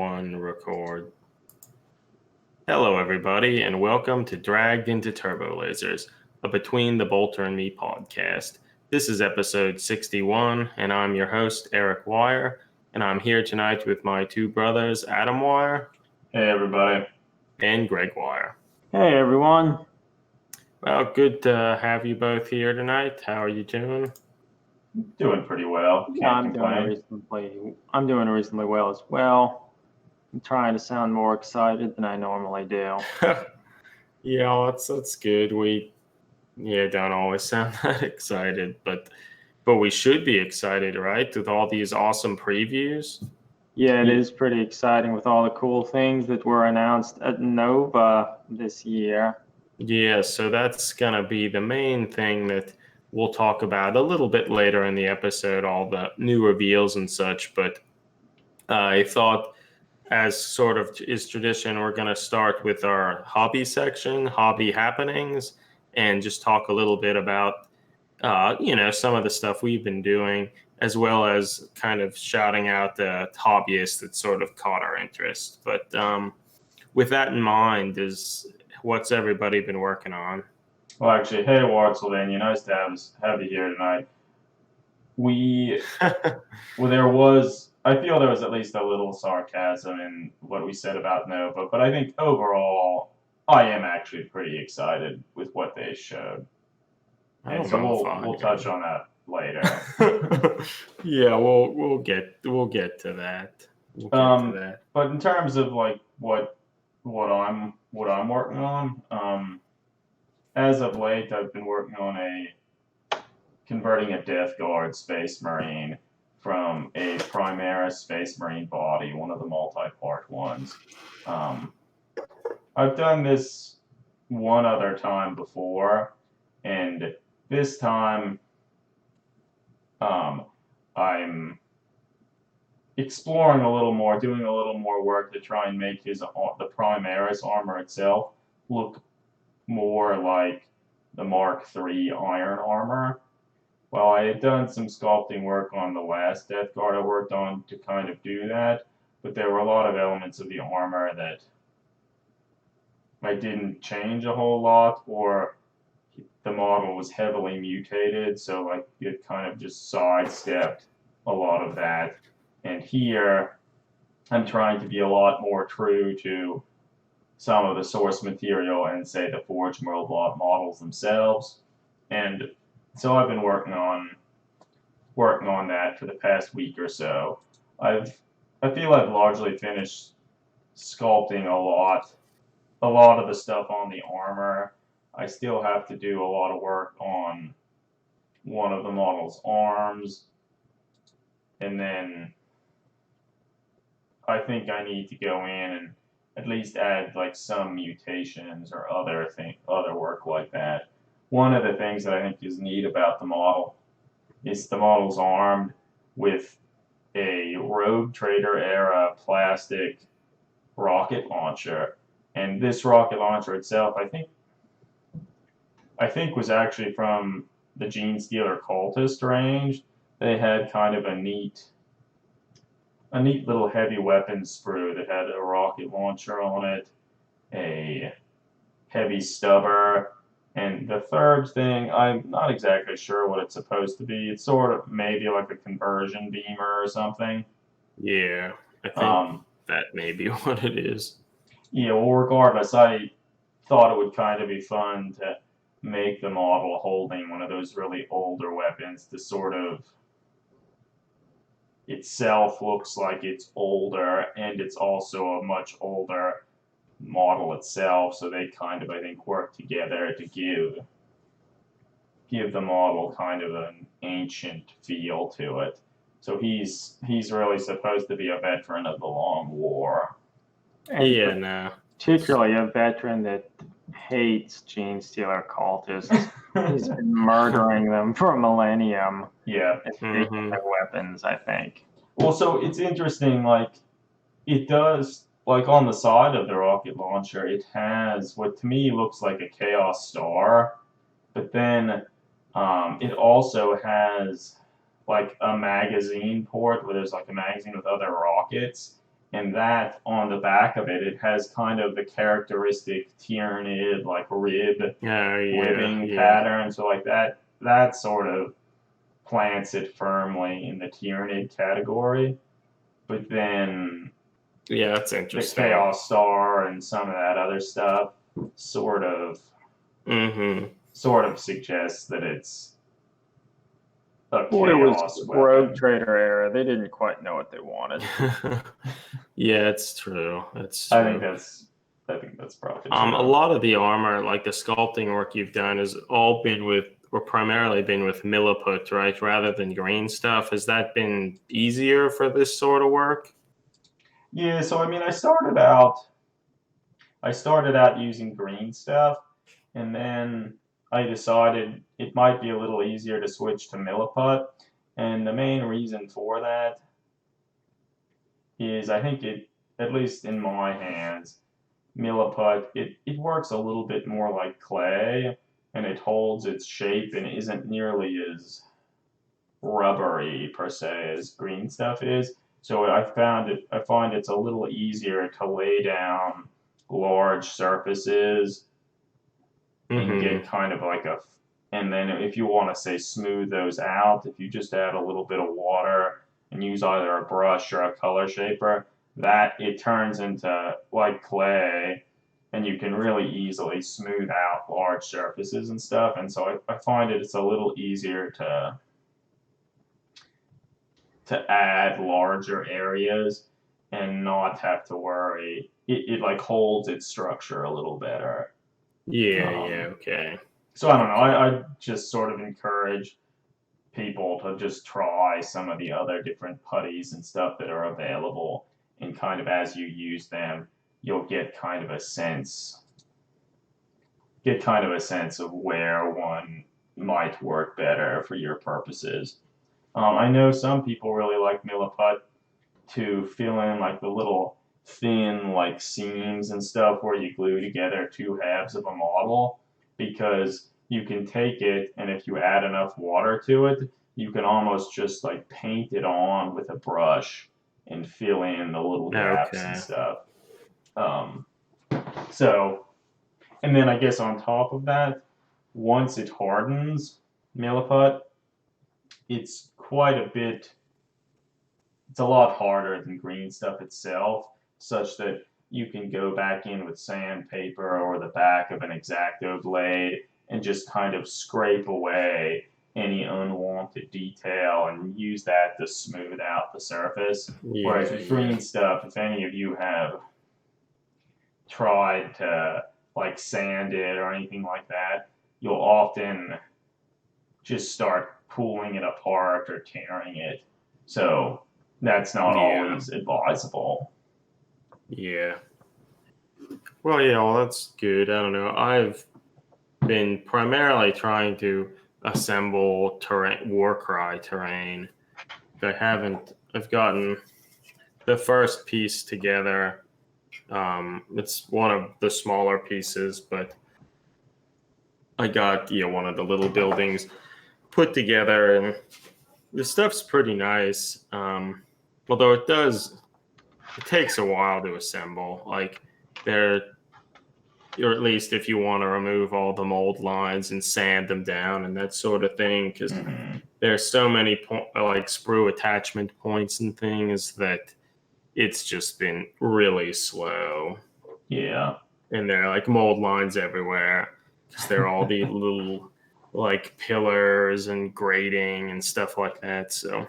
One record. Hello, everybody, and welcome to Dragged into Turbolasers, a Between the Bolter and Me podcast. This is episode 61, and I'm your host, Eric Wire, and I'm here tonight with my two brothers, Adam Wire. Hey, everybody. And Greg Wire. Hey, everyone. Well, good to have you both here tonight. How are you doing? Doing pretty well. I'm doing reasonably well as well. I'm trying to sound more excited than I normally do. Yeah, that's good. We don't always sound that excited, but we should be excited, right? With all these awesome previews. Yeah, it is pretty exciting with all the cool things that were announced at Nova this year. Yeah, so that's going to be the main thing that we'll talk about a little bit later in the episode, all the new reveals and such. But I thought, as sort of is tradition, we're going to start with our hobby section, hobby happenings, and just talk a little bit about, some of the stuff we've been doing, as well as kind of shouting out the hobbyists that sort of caught our interest. But with that in mind, what's everybody been working on? Well, actually, hey, Wartsylvania, nice to have you here tonight. I feel there was at least a little sarcasm in what we said about Nova, but I think overall, I am actually pretty excited with what they showed. And so we'll touch on that later. Yeah, we'll get to that. But in terms of like what I'm working on, as of late, I've been working on converting a Death Guard Space Marine from a Primaris Space Marine body, one of the multi-part ones. I've done this one other time before, and this time I'm exploring a little more, doing a little more work to try and make the Primaris armor itself look more like the Mark III iron armor. Well, I had done some sculpting work on the last Death Guard I worked on to kind of do that, but there were a lot of elements of the armor that I didn't change a whole lot, or the model was heavily mutated, so like it kind of just sidestepped a lot of that. And here, I'm trying to be a lot more true to some of the source material and, say, the Forge World models themselves. And so I've been working on that for the past week or so. I feel I've largely finished sculpting a lot of the stuff on the armor. I still have to do a lot of work on one of the model's arms, and then I think I need to go in and at least add like some mutations or other work like that. One of the things that I think is neat about the model is the model's armed with a Rogue Trader era plastic rocket launcher, and this rocket launcher itself, I think was actually from the Gene Stealer Cultist range. They had kind of a neat little heavy weapon sprue that had a rocket launcher on it, a heavy stubber, and the third thing, I'm not exactly sure what it's supposed to be. It's sort of maybe like a conversion beamer or something. Yeah, I think that may be what it is. Yeah, well, regardless, I thought it would kind of be fun to make the model holding one of those really older weapons to sort of itself looks like it's older, and it's also a much older model itself, so they kind of, I think, work together to give the model kind of an ancient feel to it. So he's really supposed to be a veteran of the Long War. And particularly a veteran that hates Gene Stealer Cultists. He's been murdering them for a millennium. Yeah. And their weapons, I think. Well, so it's interesting, like, it does, like, on the side of the rocket launcher, it has what to me looks like a Chaos Star, but then it also has, like, a magazine port where there's, like, a magazine with other rockets, and that on the back of it, it has kind of the characteristic Tyranid like ribbing pattern. So like that sort of plants it firmly in the Tyranid category. But then that's interesting. The Chaos Star and some of that other stuff sort of suggests that it's a Chaos it was weapon. Rogue Trader era. They didn't quite know what they wanted. Yeah, it's true. I think that's probably true. A lot of the armor, like the sculpting work you've done, has all been primarily been with milliput, right, rather than green stuff. Has that been easier for this sort of work? Yeah, so I mean, I started out using green stuff, and then I decided it might be a little easier to switch to milliput, and the main reason for that is I think at least in my hands, milliput, it works a little bit more like clay, and it holds its shape and isn't nearly as rubbery per se as green stuff is. So I find it's a little easier to lay down large surfaces and get kind of like and then if you want to say smooth those out, if you just add a little bit of water and use either a brush or a color shaper, that it turns into like clay, and you can really easily smooth out large surfaces and stuff. And so I find it's a little easier to add larger areas and not have to worry. It like holds its structure a little better. Okay. So I don't know. I just sort of encourage people to just try some of the other different putties and stuff that are available, and kind of as you use them, you'll get kind of a sense of where one might work better for your purposes. I know some people really like milliput to fill in like the little thin like seams and stuff where you glue together two halves of a model, because you can take it, and if you add enough water to it, you can almost just like paint it on with a brush and fill in the little gaps and stuff. So, and then I guess on top of that, once it hardens, milliput, it's a lot harder than green stuff itself, such that you can go back in with sandpaper or the back of an X-Acto blade and just kind of scrape away any unwanted detail and use that to smooth out the surface. Whereas with green stuff, if any of you have tried to like sand it or anything like that, you'll often just start pulling it apart or tearing it. So that's not always advisable. Yeah. Well, that's good. I don't know. I've been primarily trying to assemble Warcry terrain. I've gotten the first piece together. It's one of the smaller pieces, but I got one of the little buildings put together, and the stuff's pretty nice. Although it takes a while to assemble. Like or at least if you want to remove all the mold lines and sand them down and that sort of thing, because there's so many like sprue attachment points and things that it's just been really slow. Yeah. And there are like mold lines everywhere, because they're all the little like pillars and grating and stuff like that. So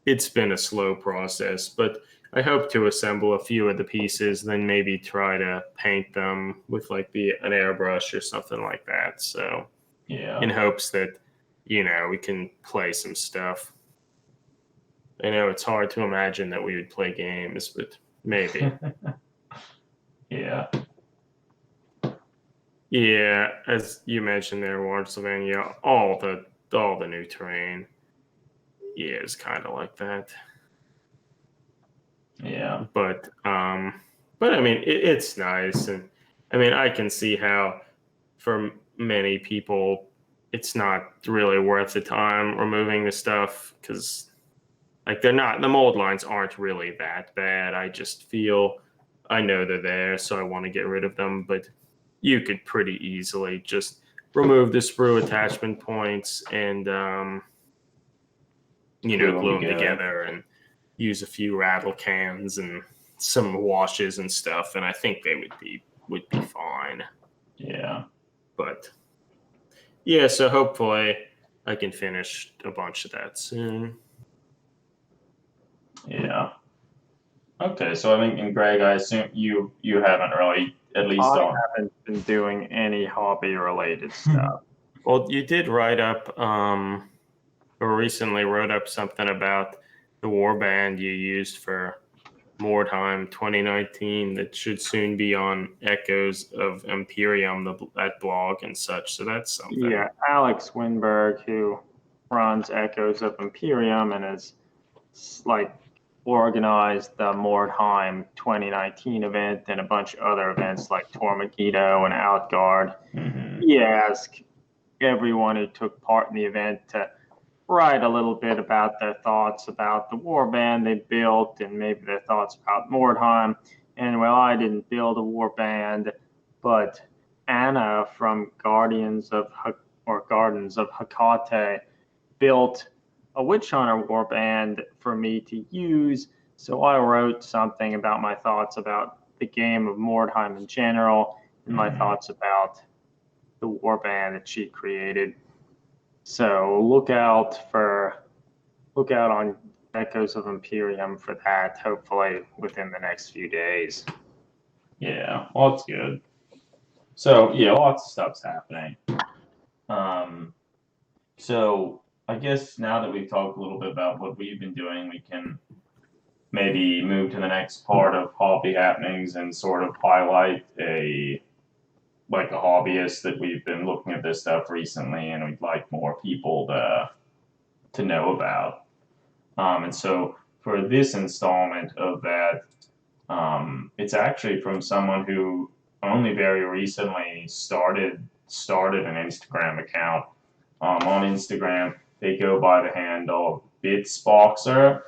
it's been a slow process, but I hope to assemble a few of the pieces, then maybe try to paint them with like an airbrush or something like that. So in hopes that, we can play some stuff. I know it's hard to imagine that we would play games, but maybe. Yeah. Yeah, as you mentioned there, Wardsylvania, all the new terrain, is kind of like that. Yeah. But I mean, it's nice, and I mean, I can see how for many people it's not really worth the time removing the stuff, because like they're not, the mold lines aren't really that bad. I just feel I know they're there, so I want to get rid of them. But you could pretty easily just remove the sprue attachment points and glue them together and use a few rattle cans and some washes and stuff, and I think they would be fine. Yeah. But yeah, so hopefully I can finish a bunch of that soon. Yeah. Okay, so I think, and Greg, I assume you haven't really, at least I haven't been doing any hobby-related stuff. Well, you did write up, or recently wrote up something about the warband you used for Mordheim 2019 that should soon be on Echoes of Imperium, that blog and such. So that's something. Yeah, Alex Winberg, who runs Echoes of Imperium and has like organized the Mordheim 2019 event and a bunch of other events like Tormagito and Outguard. Mm-hmm. He asked everyone who took part in the event to write a little bit about their thoughts about the warband they built and maybe their thoughts about Mordheim. And well, I didn't build a warband, but Anna from Gardens of Hecate built a Witch Hunter warband for me to use. So I wrote something about my thoughts about the game of Mordheim in general and my thoughts about the warband that she created. So look out on Echoes of Imperium for that, hopefully within the next few days. Yeah, well, that's good. So yeah, lots of stuff's happening. So I guess now that we've talked a little bit about what we've been doing, we can maybe move to the next part of hobby happenings and sort of highlight a hobbyist that we've been looking at this stuff recently and we'd like more people to know about. And so for this installment of that, it's actually from someone who only very recently started an Instagram account. On Instagram, they go by the handle Bitzboxer,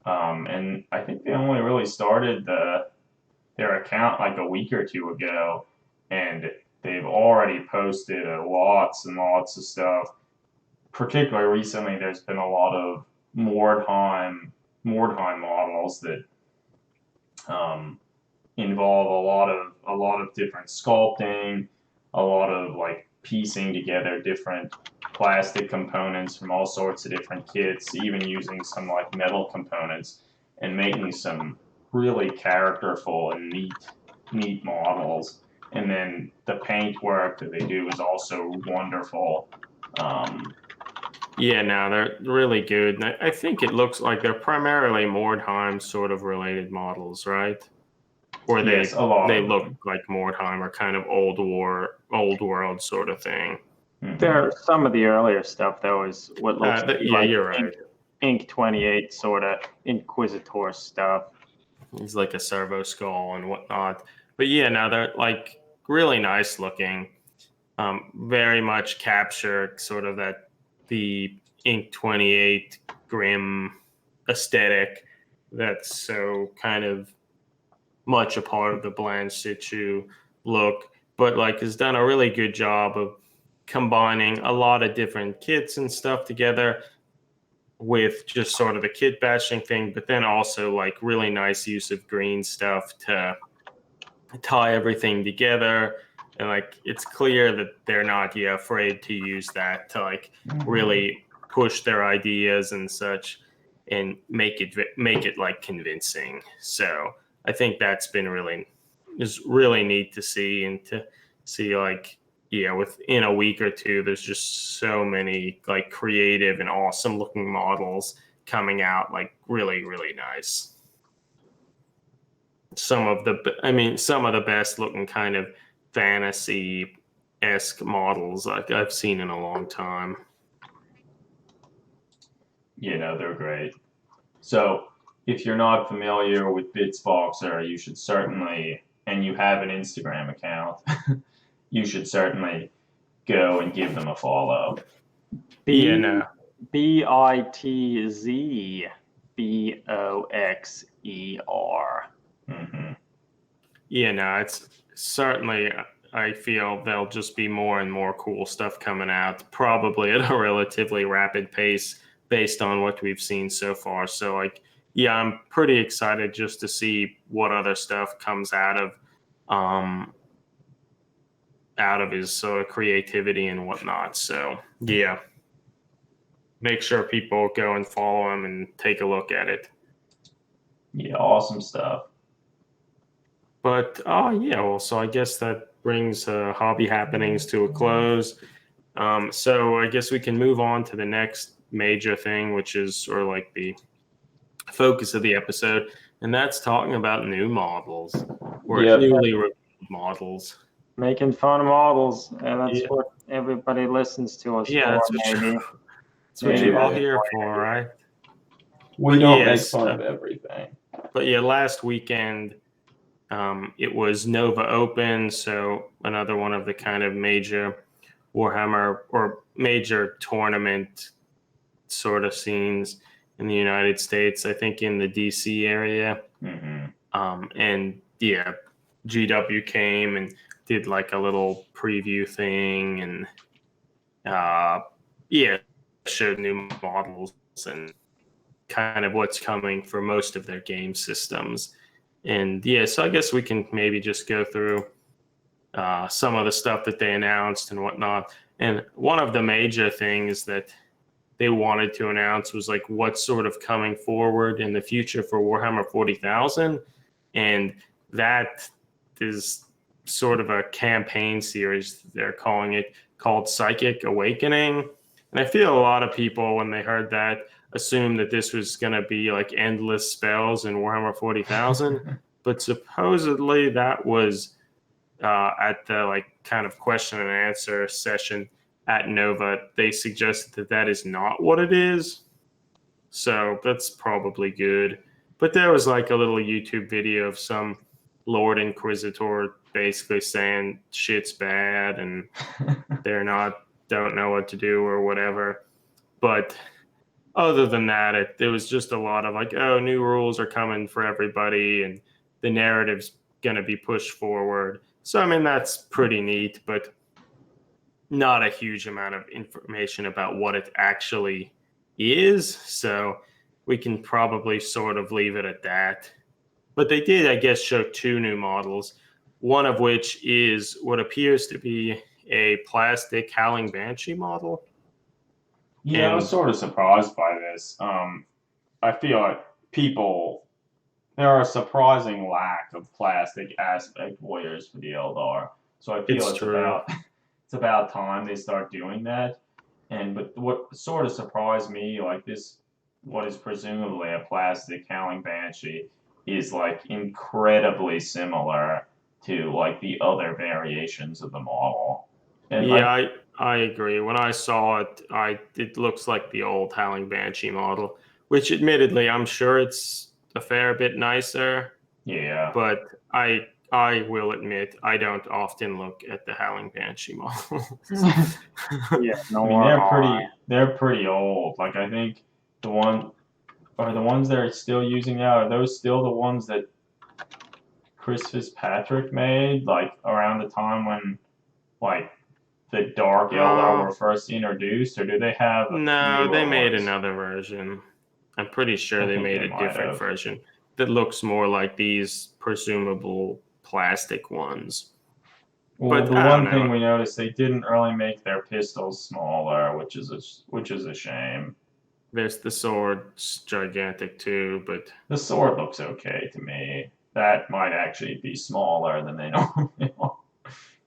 and I think they only really started their account like a week or two ago, and they've already posted lots and lots of stuff. Particularly recently, there's been a lot of Mordheim models that involve a lot of different sculpting, a lot of like piecing together different plastic components from all sorts of different kits, even using some like metal components and making some really characterful and neat models. And then the paint work that they do is also wonderful. Yeah, no, they're really good. And I think it looks like they're primarily Mordheim sort of related models, right? Or yes, they look like Mordheim or kind of old world sort of thing. Mm-hmm. There, some of the earlier stuff though is what looks like you're right. Ink 28 sort of Inquisitor stuff. He's like a servo skull and whatnot. But yeah, now they're like really nice looking. Very much capture sort of the Ink 28 grim aesthetic that's so kind of much a part of the Blanche Situ look, but like has done a really good job of combining a lot of different kits and stuff together with just sort of the kit bashing thing, but then also like really nice use of green stuff to tie everything together. And like it's clear that they're not afraid to use that to like really push their ideas and such and make it like convincing. So I think that's been really neat to see, and to see like within a week or two there's just so many like creative and awesome looking models coming out, like really nice. Some of the best looking kind of fantasy-esque models like I've seen in a long time. They're great. So if you're not familiar with Bitzboxer, you should certainly, and you have an Instagram account, you should certainly go and give them a follow. BITZ. Mm-hmm. Yeah, no, it's certainly, I feel there'll just be more and more cool stuff coming out, probably at a relatively rapid pace based on what we've seen so far. So, like, yeah, I'm pretty excited just to see what other stuff comes um, out of his sort of creativity and whatnot. So, yeah, make sure people go and follow him and take a look at it. Yeah, awesome stuff. But oh yeah, well, so I guess that brings hobby happenings to a close. So I guess we can move on to the next major thing, which is sort of like the focus of the episode, and that's talking about new models or Yep. newly revealed models. Making fun of models, and that's Yeah, what everybody listens to us yeah, for, that's what maybe. that's what Maybe you're all that's here for, right? We But don't make yes, fun of everything. but yeah, last weekend it was Nova Open, so another one of the kind of major Warhammer or major tournament sort of scenes in the United States. I think in the DC area, Mm-hmm. and yeah, GW came and did like a little preview thing, and yeah, showed new models and kind of what's coming for most of their game systems. And yeah, so I guess we can maybe just go through some of the stuff that they announced and whatnot. And one of the major things that they wanted to announce was like what's sort of coming forward in the future for Warhammer 40,000. And that is sort of a campaign series, they're calling it, called Psychic Awakening. And I feel a lot of people, when they heard that, assumed that this was going to be like endless spells in Warhammer 40,000. But supposedly that was at the like kind of question and answer session at Nova, they suggested that that is not what it is. So that's probably good. But there was like a little YouTube video of some Lord Inquisitor basically saying shit's bad and they're not, don't know what to do or whatever. But other than that, it was just a lot of like, oh, new rules are coming for everybody and the narrative's going to be pushed forward. So, I mean, that's pretty neat, but not a huge amount of information about what it actually is. So, we can probably sort of leave it at that. But they did, I guess, show two new models, one of which is what appears to be a plastic Howling Banshee model. Yeah, I was And sort of surprised by this. I feel like there are a surprising lack of plastic aspect warriors for the Eldar. So I feel it's it's true. about time they start doing that. But what sort of surprised me, like this, what is presumably a plastic Howling Banshee, is like incredibly similar to like the other variations of the model. And Yeah, I I agree. When I saw it, it looks like the old Howling Banshee model, which admittedly I'm sure it's a fair bit nicer, yeah, but I will admit I don't often look at the Howling Banshee model. Yeah, I nor mean am I. they're pretty old. Like I think the one are the ones they're still using now. Are those still the ones that Chris Fitzpatrick made, like around the time when like the Dark Eldar uh, were first introduced, or do they have no, they newer made ones? another version. I'm pretty sure I they think made they a might different have. version that looks more like these presumable plastic ones. Well, But the I don't one thing know. we noticed they didn't really make their pistols smaller, which is a shame. There's the sword's gigantic too, but The sword looks okay to me. That might actually be smaller than they normally are.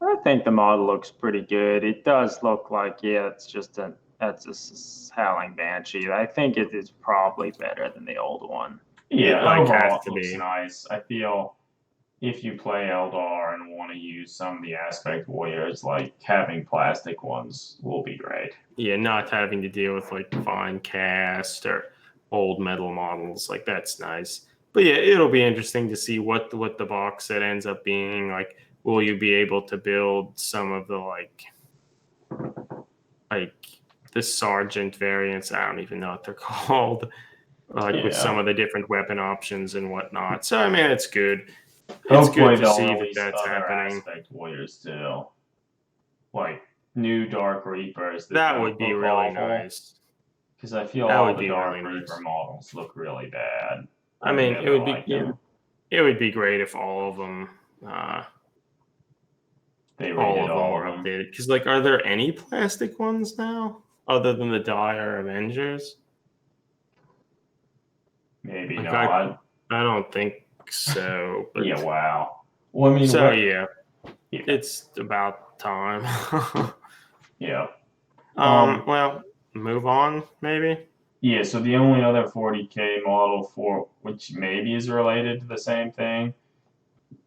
I think the model looks pretty good. It does look like, yeah, that's a Howling Banshee. I think it is probably better than the old one. it Yeah, like has overall it to looks be. nice. I feel if you play Eldar and want to use some of the aspect warriors, like having plastic ones will be great. Yeah, not having to deal with like fine cast or old metal models, like that's nice. But yeah, it'll be interesting to see what the box set ends up being. Like, will you be able to build some of the like the sergeant variants? I don't even know what they're called. like with some Yeah. of the different weapon options and whatnot. So I mean, it's good. It's Hopefully good to they'll see that release that's other happening. aspect warriors too, like new Dark Reapers that That would don't be look really awful. nice. Because I feel That all would the be Dark really Reaper nice. models look really bad. I I've mean, never liked them. it would be great if all of them uh, They all redid of them all were of them. updated. Because like, are there any plastic ones now other than the Dire Avengers? Maybe Like not. I don't think so. But Yeah, wow. Well, I mean, so what? yeah, Yeah. it's about time. Yeah. Well, move on maybe. Yeah, so the only other 40K model for which maybe is related to the same thing,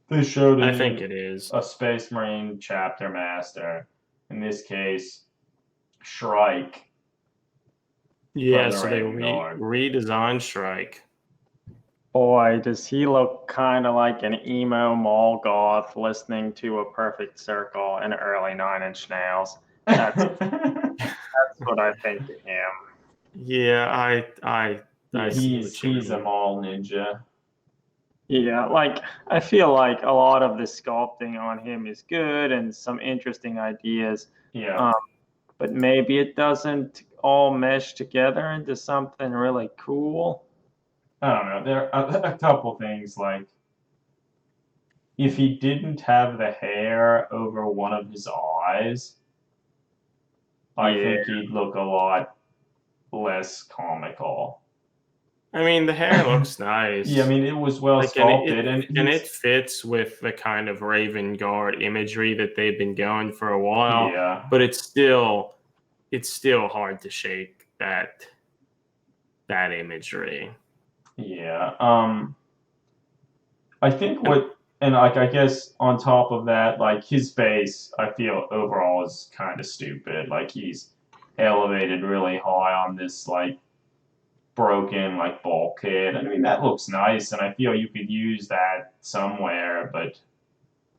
they showed I think it is. a Space Marine chapter master. In this case, Shrike Yeah, from the so they Raven Guard. redesigned Shrike. Boy, does he look kind of like an emo mall goth listening to A Perfect Circle and early Nine Inch Nails. That's what I think of him. Yeah, I see what you he's a mean. mall ninja. Yeah, like I feel like a lot of the sculpting on him is good and some interesting ideas, Yeah. um, but maybe it doesn't all mesh together into something really cool. I don't know. There are a couple things like if he didn't have the hair over one of his eyes, I Yeah, think he'd look a lot less comical. I mean, the hair looks Yeah, I nice. mean it was well Like, sculpted, and it fits with the kind of Raven Guard imagery that they've been going for a while. yeah, But it's still hard to shake that imagery. yeah. I think what and like I guess on top of that, like his face, I feel overall is kind of stupid. Like he's elevated really high on this like broken like bulkhead. I mean that looks nice, and I feel you could use that somewhere, but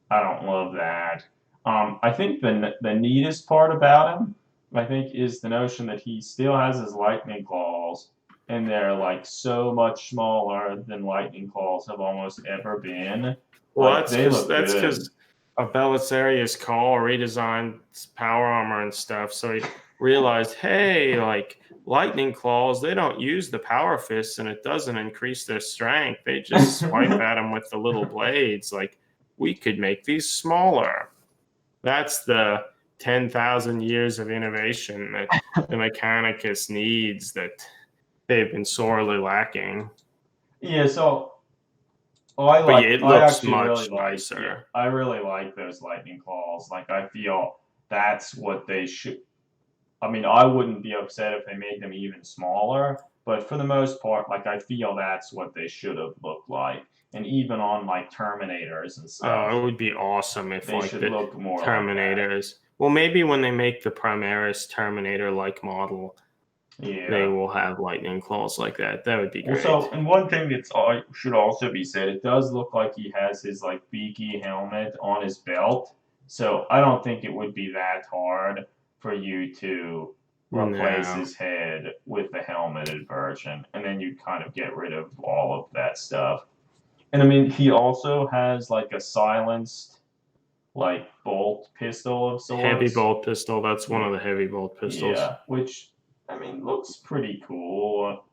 I don't love that. I think the neatest part about him, I think, is the notion that he still has his lightning claws, and they're like so much smaller than lightning claws have almost ever been. Well, Like they look that's good. because of Belisarius Call redesigned power armor and stuff. So he realized, hey, like lightning claws, they don't use the power fists, and it doesn't increase their strength. They just swipe at them with the little blades. Like we could make these smaller. That's the 10,000 years of innovation that the Mechanicus needs that they've been sorely lacking. Yeah, so But yeah, it I looks actually really much like nicer. I really like those lightning claws. Like I feel that's what they should. I mean, I wouldn't be upset if they made them even smaller, but for the most part, like I feel that's what they should have looked like. And even on like Terminators and stuff, Oh, it would be awesome if they like should the look more like that. Terminators. Well, maybe when they make the Primaris Terminator-like model, they Yeah. will have lightning claws like that. That would be Also, great. and one thing that's should also be said, it does look like he has his like beaky helmet on his belt. So I don't think it would be that hard for you to replace No. his head with the helmeted version, and then you kind of get rid of all of that stuff. And I mean, he also has like a silenced like bolt pistol of Heavy sorts. bolt pistol. That's one Yeah, of the heavy bolt pistols. yeah, which I mean looks pretty cool.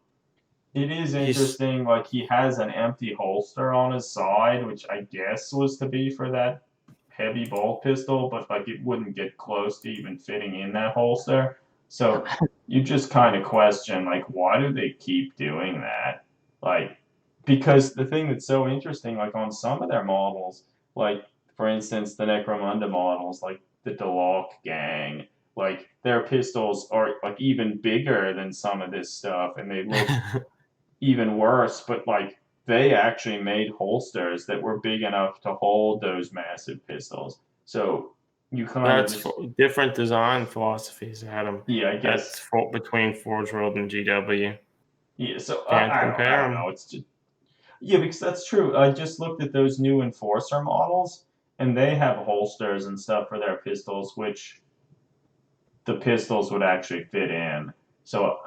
It is He's interesting, like he has an empty holster on his side, which I guess was to be for that heavy bolt pistol, but like it wouldn't get close to even fitting in that holster. So you just kind of question, like, why do they keep doing that? Like, because the thing that's so interesting, like on some of their models, like for instance, the Necromunda models, like the Deloc gang, like their pistols are like even bigger than some of this stuff, and they look even worse, but like they actually made holsters that were big enough to hold those massive pistols. So you kind of that's just different design philosophies, Adam. yeah, I That's guess between Forge World and GW. yeah. So Can't I compare don't them. know. It's just yeah, because that's true. I just looked at those new Enforcer models, and they have holsters and stuff for their pistols, which the pistols would actually fit in. So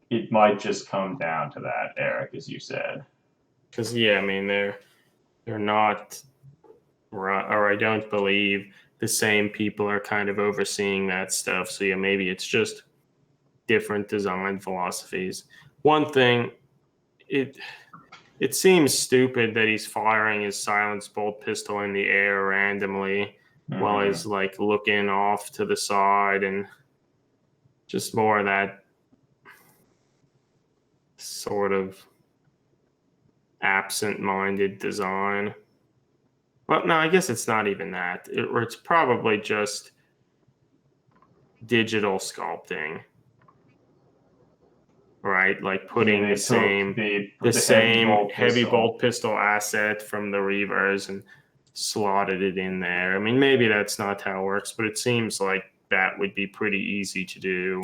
it might just come down to that, Eric, as you said. Because yeah, I mean they're not right, or I don't believe the same people are kind of overseeing that stuff. So yeah, maybe it's just different design philosophies. One thing, it seems stupid that he's firing his silenced bolt pistol in the air randomly while he's like looking off to the side, and just more of that sort of absent-minded design. Well, no, I guess it's not even that. It's probably just digital sculpting, right? Like putting the same heavy bolt pistol asset from the Reavers and slotted it in there. I mean, maybe that's not how it works, but it seems like that would be pretty easy to do.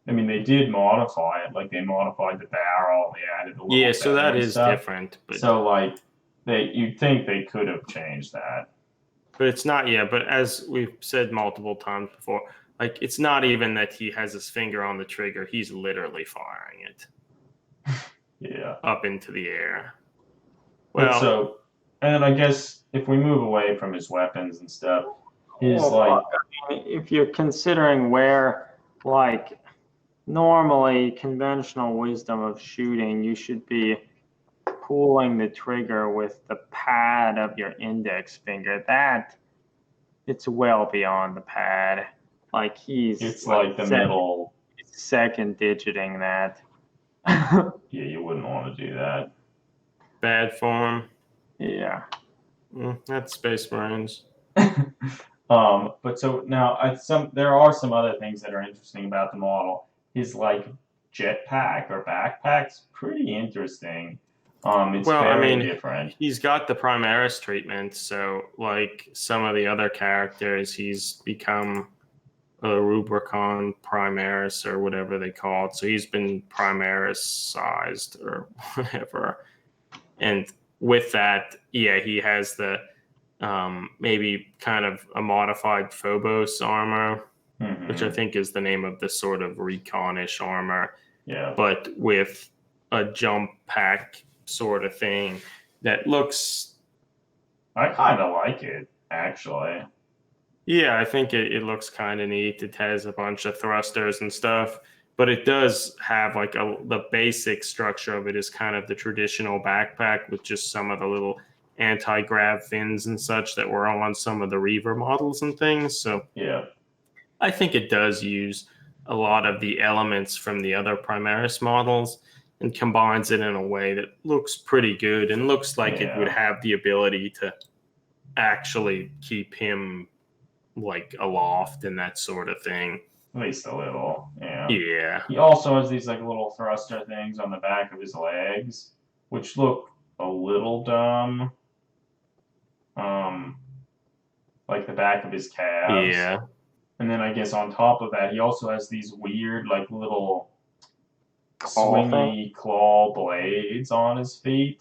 I mean, they did modify it. Like, they modified the barrel. They added a little so that is stuff. different. But so, like, you'd think they could have changed that. But it's not, but as we've said multiple times before, like, it's not even that he has his finger on the trigger. He's literally firing it. Up into the air. Well, and I guess if we move away from his weapons and stuff, if you're considering where, like, normally conventional wisdom of shooting, you should be pulling the trigger with the pad of your index finger. That it's well beyond the pad. Like it's like the middle second digiting that. Yeah, you wouldn't want to do that. Bad form. Yeah. That's Space Marines. But so now there are some other things that are interesting about the model. His like jetpack or backpack's pretty interesting. It's very different. He's got the Primaris treatment, so like some of the other characters, he's become a Rubicon Primaris or whatever they call it. So he's been Primaris sized or whatever. And with that, he has the maybe kind of a modified Phobos armor, which I think is the name of the sort of reconish armor. Yeah. But with a jump pack sort of thing that looks... I kind of like it, actually. Yeah, I think it looks kind of neat. It has a bunch of thrusters and stuff, but it does have like the basic structure of it is kind of the traditional backpack with just some of the little anti-grav fins and such that were on some of the Reaver models and things. So yeah, I think it does use a lot of the elements from the other Primaris models and combines it in a way that looks pretty good and looks like it would have the ability to actually keep him like aloft and that sort of thing. At least a little, Yeah. He also has these like little thruster things on the back of his legs, which look a little dumb. Like the back of his calves. Yeah. And then I guess on top of that, he also has these weird like little swingy claw blades on his feet,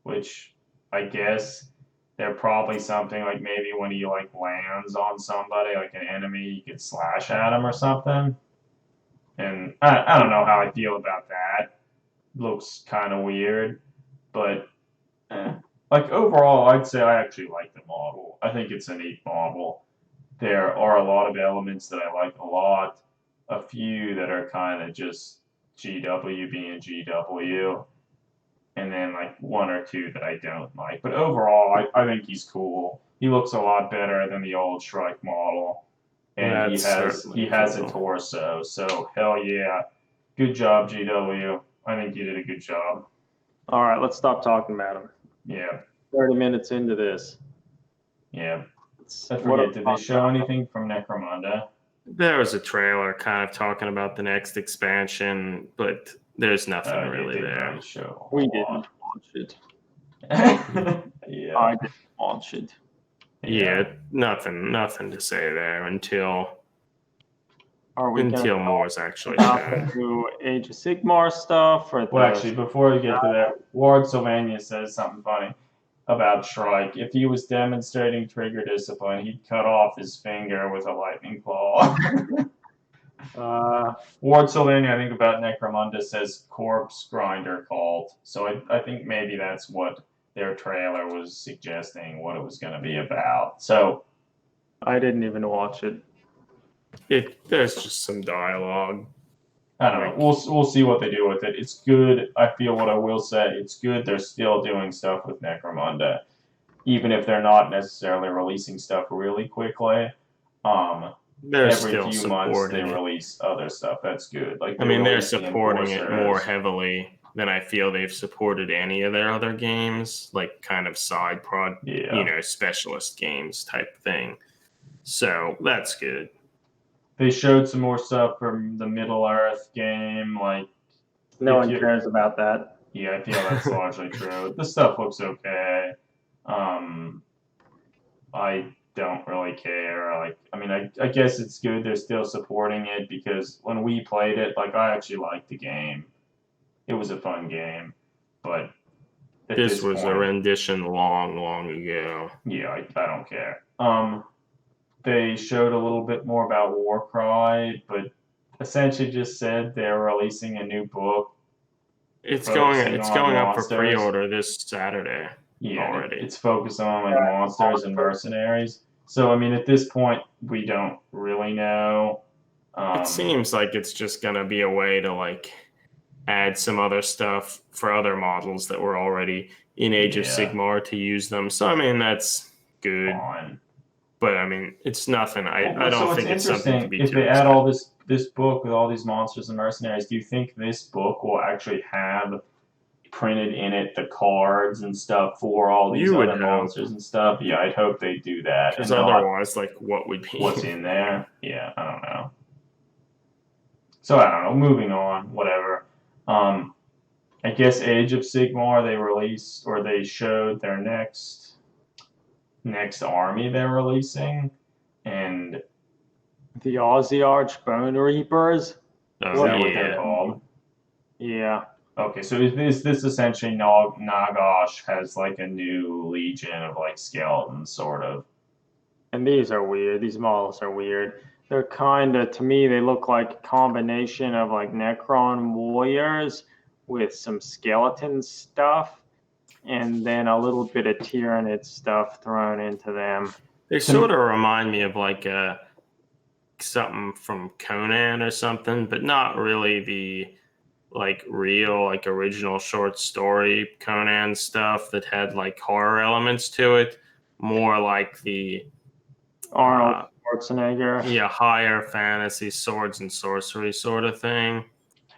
which I guess they're probably something like maybe when he like lands on somebody, like an enemy, you could slash at him or something. And I don't know how I feel about that. Looks kind of weird, but like overall, I'd say I actually like the model. I think it's a neat model. There are a lot of elements that I like a lot. A few that are kind of just GW being GW. And then like one or two that I don't like. But overall, I think he's cool. He looks a lot better than the old Shrike model. And he has a torso. So hell yeah. Good job, GW. I think you did a good job. All right, let's stop talking about him. Yeah. 30 minutes into this. Yeah. I forget, did they show anything from Necromunda? There was a trailer kind of talking about the next expansion, but there's nothing really there. We didn't watch it. Yeah. I didn't watch it. Yeah, nothing to say there until more is actually shown. Do Age of Sigmar stuff? Or well, actually, before we get to that, Ward Sylvania says something funny about Shrike. If he was demonstrating trigger discipline, he'd cut off his finger with a lightning claw. Ward Sylvania, I think about Necromunda says Corpse Grinder Cult. So I think maybe that's what their trailer was suggesting, what it was going to be about. So I didn't even watch it. There's just some dialogue. I don't know. We'll see what they do with it. It's good. I feel what I will say. It's good. They're still doing stuff with Necromunda, even if they're not necessarily releasing stuff really quickly. They're Every still few months they supporting it. release other stuff. That's good. Like I mean, they're releasing supporting it more Enforcers. heavily than I feel they've supported any of their other games, like kind of side prod, Yeah. specialist games type thing. So that's good. They showed some more stuff from the Middle Earth game. Like, No if one you- cares about that. yeah, I feel that's largely true. The stuff looks okay. I don't really care. Like, I mean, I guess it's good they're still supporting it because when we played it, like, I actually liked the game. It was a fun game, but at This this was a point, rendition long ago. yeah, I don't care. They showed a little bit more about Warcry, but essentially just said they're releasing a new book. It's Focusing going on up for monsters. pre-order this Saturday. Yeah, already. it's focused on like monsters and mercenaries. So I mean, at this point, we don't really know. It seems like it's just gonna be a way to like add some other stuff for other models that were already in Age of Yeah. Sigmar to use them. So I mean that's good. fine. But I mean it's nothing. I So don't think it's something to interesting. be If too they add excited. all this book with all these monsters and mercenaries, do you think this book will actually have printed in it the cards and stuff for all these You would other hope. monsters and stuff? Yeah, I'd hope they do that. Because And not otherwise, like what would be what's in there. Yeah, I don't know. So I don't know. Moving on, whatever. I guess Age of Sigmar they released or they showed their next army they're releasing, and The Aussie Arch Bone Reapers. is Oh, that what they're yeah. called? Yeah. Okay, so is this essentially Nagash has like a new legion of like skeletons, sort of? And these are weird. These models are weird. They're kind of, to me, they look like a combination of like Necron warriors with some skeleton stuff and then a little bit of Tyranid stuff thrown into them. They sort of remind me of like something from Conan or something, but not really the like real, like original short story Conan stuff that had like horror elements to it. More like the Arnold Schwarzenegger. yeah, higher fantasy swords and sorcery sort of thing.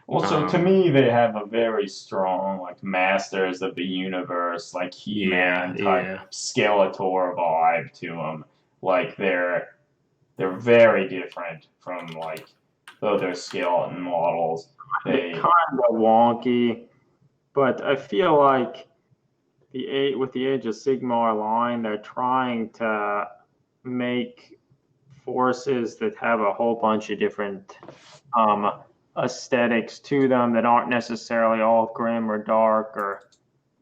Also, to me, they have a very strong like Masters of the Universe, like He-Man type Skeletor vibe to them. Like they're very different from like other skeleton models. They're kind of wonky, but I feel like with the Age of Sigmar line, they're trying to make forces that have a whole bunch of different aesthetics to them that aren't necessarily all grim or dark, or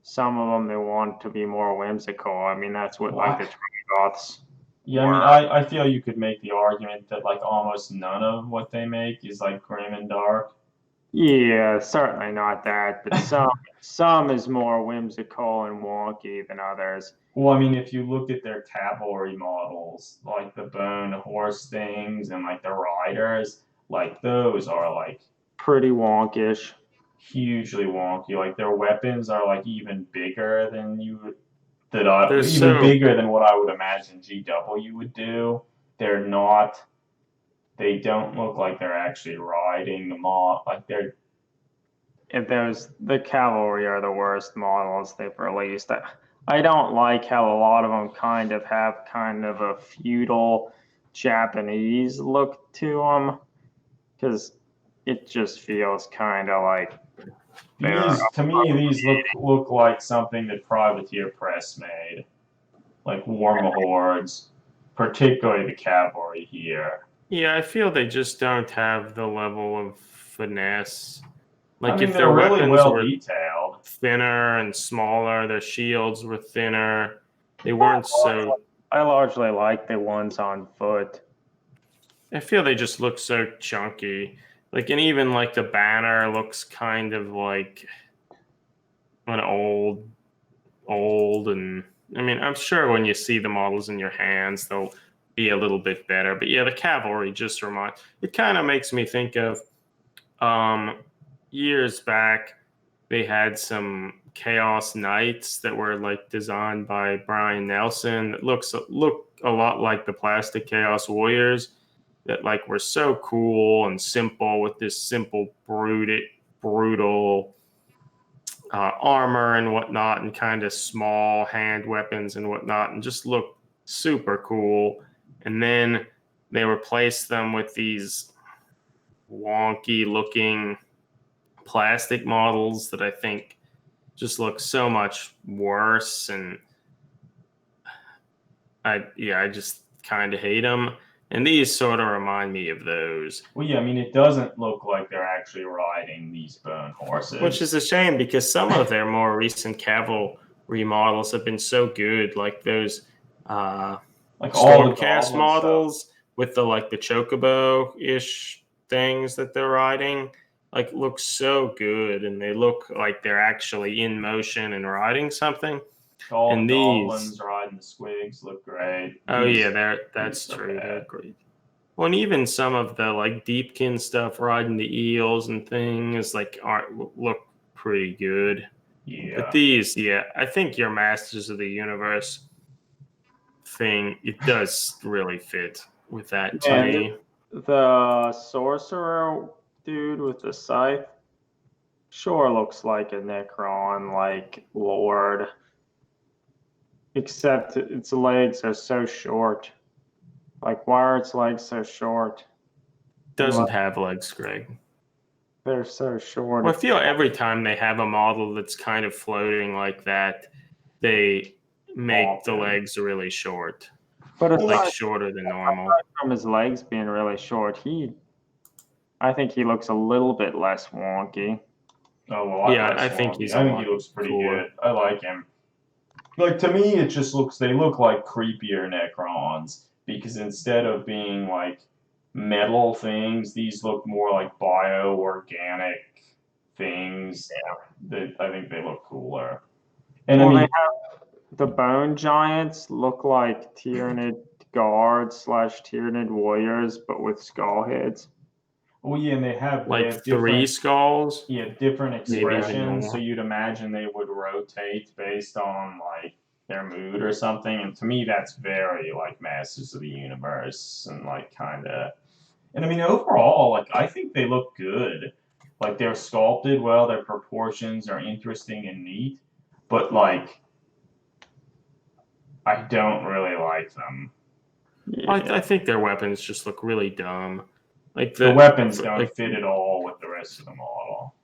some of them they want to be more whimsical. I mean, that's what like the Trigoths. Yeah, I mean, I feel you could make the argument that like almost none of what they make is like grim and dark. Yeah, certainly not that, but some is more whimsical and wonky than others. Well, I mean, if you look at their cavalry models, like the bone horse things and like the riders, like those are like pretty wonkish, hugely wonky. Like their weapons are like even bigger than bigger than what I would imagine GW would do. They're not. They don't look like they're actually riding the mod. Like they're. If the cavalry are the worst models they've released. I don't like how a lot of them kind of have kind of a feudal Japanese look to them, because it just feels kind of like These look like something that Privateer Press made, like Warma Hordes, particularly the cavalry here. Yeah, I feel they just don't have the level of finesse. Like I mean, if their really weapons well were detailed, thinner and smaller, their shields were thinner. They weren't so. I largely like the ones on foot. I feel they just look so chunky. Like, and even like the banner looks kind of like an old, and I mean, I'm sure when you see the models in your hands, they'll be a little bit better. But yeah, the cavalry just it kind of makes me think of years back. They had some Chaos Knights that were like designed by Brian Nelson that look a lot like the plastic Chaos Warriors that like were so cool and simple with this simple brutal armor and whatnot, and kind of small hand weapons and whatnot, and just look super cool. And then they replaced them with these wonky looking plastic models that I think just look so much worse. And I just kind of hate them. And these sort of remind me of those. Well, yeah, I mean, it doesn't look like they're actually riding these bone horses. Which is a shame because some of their more recent cavalry models have been so good, like those like all the Stormcast goblin models stuff. with the like the chocobo-ish things that they're riding. Like look so good, and they look like they're actually in motion and riding something. All And the these- goblins riding the squigs look great. Oh These- yeah, that's these are true. bad. They're great. Well, and even some of the like Deepkin stuff riding the eels and things like look pretty good. Yeah. But these, yeah, I think your Masters of the Universe thing, it does really fit with that to Yeah, me. The sorcerer dude with the scythe sure looks like a Necron, like Lord. Except its legs are so short. Like, why are its legs so short? Doesn't have legs, Greg. They're so short. Well, I feel every time they have a model that's kind of floating like that, they make the legs really short. But aside Like shorter than normal. from his legs being really short, I think he looks a little bit less wonky. Oh well, Yeah, like I think Swampy. he's I a think lot he looks pretty cooler. good. I like him. Like to me, it just looks. They look like creepier Necrons because instead of being like metal things, these look more like bio-organic things. That I think they look cooler. And Well, I they mean, have the bone giants look like Tyranid guards / Tyranid warriors, but with skull heads. well, yeah, and they have Like different. 3 skulls. Yeah, different Maybe even expressions. So more. you'd imagine they would rotate based on like their mood or something. And to me, that's very like Masters of the Universe and like kind of. And I mean, overall, like I think they look good. Like they're sculpted well. Their proportions are interesting and neat. But like, I don't really like them. Yeah. I think their weapons just look really dumb. Like The weapons don't like, fit at all with the rest of the model.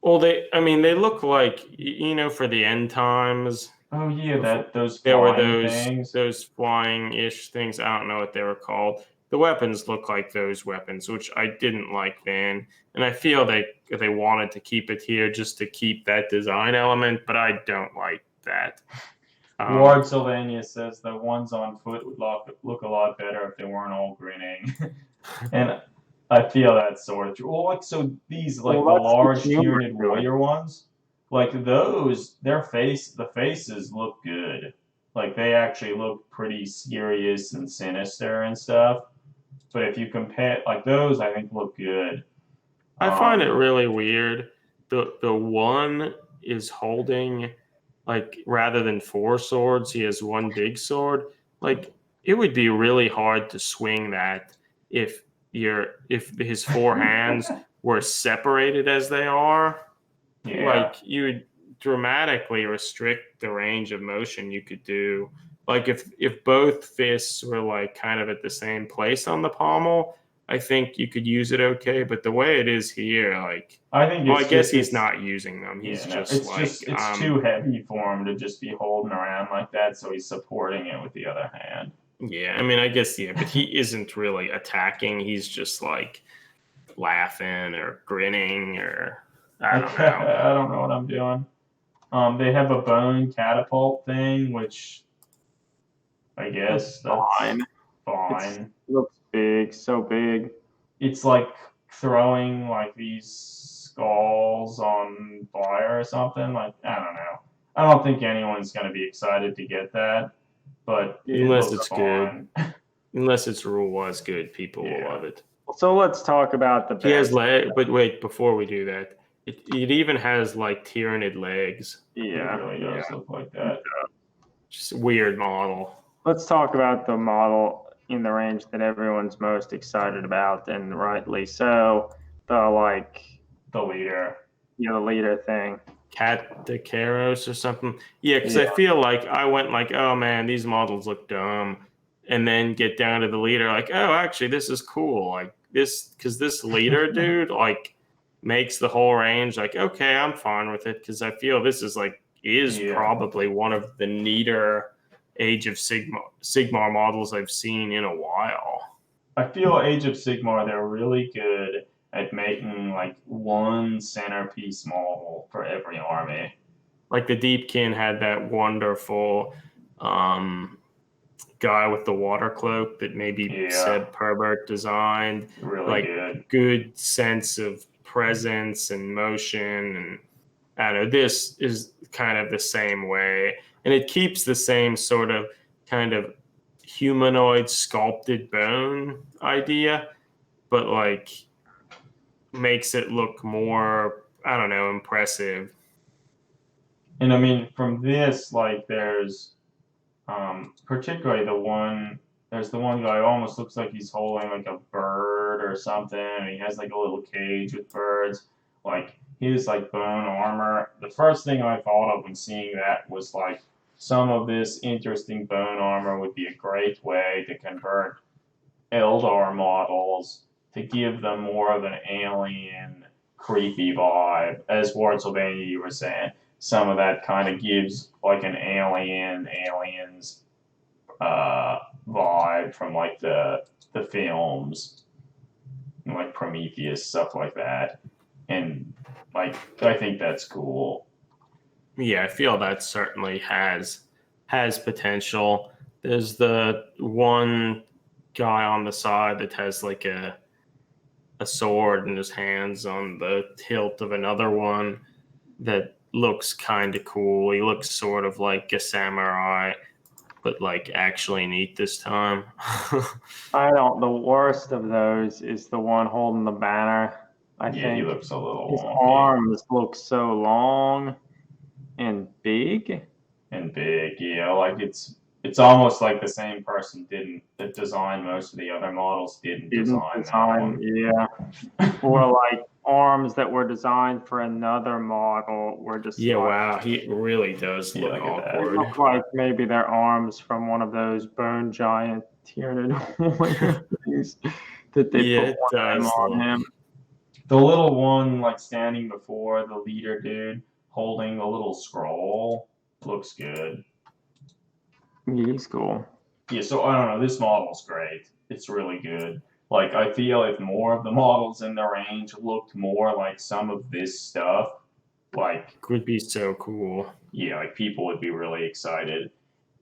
Well, they look like, for the end times. Oh yeah, those There were flying things. those flying-ish things. I don't know what they were called. The weapons look like those weapons, which I didn't like then, and I feel they wanted to keep it here just to keep that design element, but I don't like that. Ward Sylvania says the ones on foot would look a lot better if they weren't all grinning. And I feel that's sort of true. Well, like, so these, like, Well, the that's large the humor Tyranid to it. warrior ones, like, those, the faces look good. Like, they actually look pretty serious and sinister and stuff. But if you compare, like, those, I think look good. I find it really weird. The one is holding, like, rather than 4 swords, he has one big sword. Like, it would be really hard to swing that if his 4 hands were separated as they are. Yeah. Like, you would dramatically restrict the range of motion you could do. Like, if both fists were like kind of at the same place on the pommel, I think you could use it okay. But the way it is here, like, I think I guess he's not using them. He's it's too heavy for him to just be holding around like that, so he's supporting it with the other hand. Yeah, I mean, I guess, yeah, but he isn't really attacking. He's just like laughing or grinning or I don't know. I don't know what I'm doing. They have a bone catapult thing, which I guess that's fine. fine. It looks big, so big. It's like throwing like these skulls on fire or something. Like, I don't know. I don't think anyone's gonna be excited to get that, but it Unless looks it's good. fine. Unless its rule was good, people will Yeah. love it. So let's talk about the He has best. leg, but wait, before we do that, it even has like tyrannid legs. Yeah, It really does look like that. Just a weird model. Let's talk about the model in the range that everyone's most excited about, and rightly so. The leader. The leader thing. Cat de Caros or something. Yeah, because Yeah. I feel like I went like, oh man, these models look dumb, and then get down to the leader, like, oh, actually, this is cool. Like this, because this leader dude like makes the whole range. Like, okay, I'm fine with it because I feel this is Yeah. probably one of the neater Age of Sigmar models I've seen in a while. I feel Age of Sigmar, they're really good at making like one centerpiece model for every army. Like the Deepkin had that wonderful guy with the water cloak that maybe Seb Herbert designed. Really good sense of presence and motion, and I don't know, this is kind of the same way, and it keeps the same sort of kind of humanoid sculpted bone idea, but like makes it look more, I don't know, impressive. And I mean, from this, like, there's particularly there's the one guy who almost looks like he's holding like a bird or something, and he has like a little cage with birds. Like, his like bone armor. The first thing I thought of when seeing that was like, some of this interesting bone armor would be a great way to convert Eldar models to give them more of an alien, creepy vibe. As Ward Sylvania, you were saying, some of that kind of gives like an aliens vibe from like the films, like Prometheus, stuff like that. And like, I think that's cool. Yeah, I feel that certainly has potential. There's the one guy on the side that has like a sword in his hands on the hilt of another one that looks kind of cool. He looks sort of like a samurai, but like actually neat this time. The worst of those is the one holding the banner. I think he looks a little his wonky. arms look so long and big. Yeah, like it's almost like the same person that designed most of the other models didn't design that one. Yeah. Or like arms that were designed for another model were just wow, he really does look awkward. They look like maybe they're arms from one of those bone giant Tyrannid things that they put on him. The little one like standing before the leader dude holding the little scroll looks good. Yeah, he's cool. Yeah, so I don't know, this model's great. It's really good. Like, I feel if more of the models in the range looked more like some of this stuff, like, could be so cool. Yeah, like people would be really excited.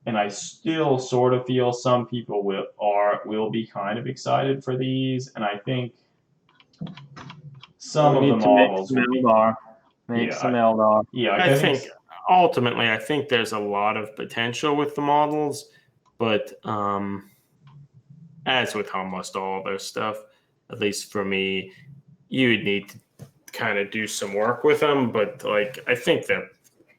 And I still sort of feel some people will be kind of excited for these, and I think some of the models make some Eldar. Yeah, I think ultimately, I think there's a lot of potential with the models, but as with almost all their stuff, at least for me, you would need to kind of do some work with them. But like, I think that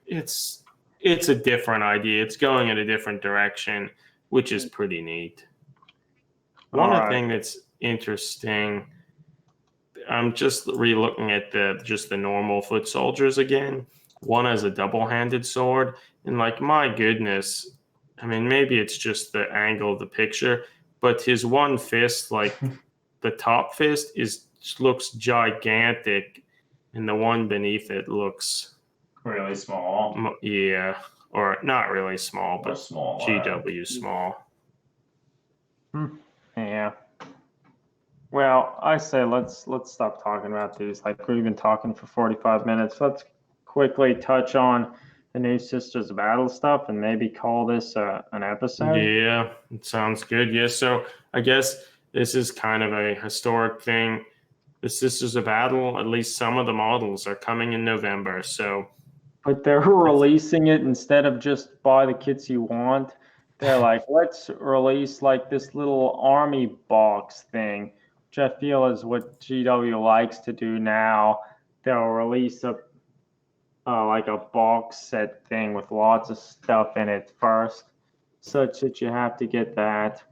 it's a different idea. It's going in a different direction, which is pretty neat. One thing that's interesting, I'm just re-looking at the normal foot soldiers again. One has a double-handed sword, and like, my goodness, I mean, maybe it's just the angle of the picture, but his one fist, like the top fist, looks gigantic, and the one beneath it looks really small. Yeah, or not really small, but small. GW small. Yeah. Well, I say let's stop talking about these. Like, we've been talking for 45 minutes. Let's quickly touch on the new Sisters of Battle stuff and maybe call this an episode? Yeah, it sounds good. Yeah, so I guess this is kind of a historic thing. The Sisters of Battle, at least some of the models are coming in November. So, But they're releasing it instead of just buy the kits you want. They're like, let's release like this little army box thing, which I feel is what GW likes to do now. They'll release a like a box set thing with lots of stuff in it first, such that you have to get that.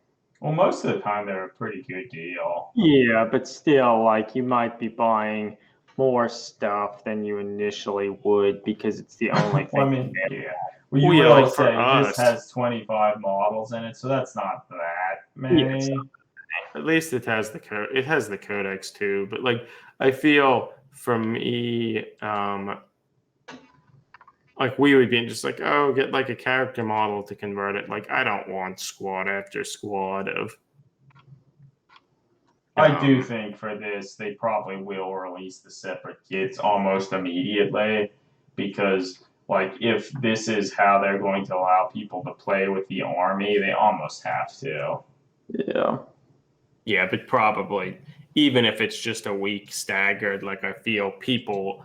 Well, most of the time they're a pretty good deal. Yeah, but still, like you might be buying more stuff than you initially would because it's the only thing. Well, I mean, yeah. Well, you Well, yeah, will like for say us- this has 25 models in it, so that's not that many. Yeah, it's at least it has the it has the codex too. But like, I feel for me, like we would be just like, oh, get like a character model to convert it. Like, I don't want squad after squad of. I do think for this, they probably will release the separate kits almost immediately because, like, if this is how they're going to allow people to play with the army, they almost have to. Yeah. Yeah, but probably even if it's just a week staggered, like I feel people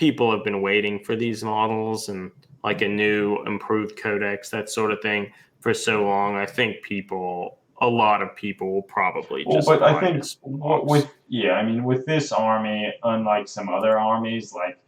have been waiting for these models and like a new improved codex, that sort of thing, for so long. I think a lot of people will probably just. Well, but I buy think this box. with this army, unlike some other armies, like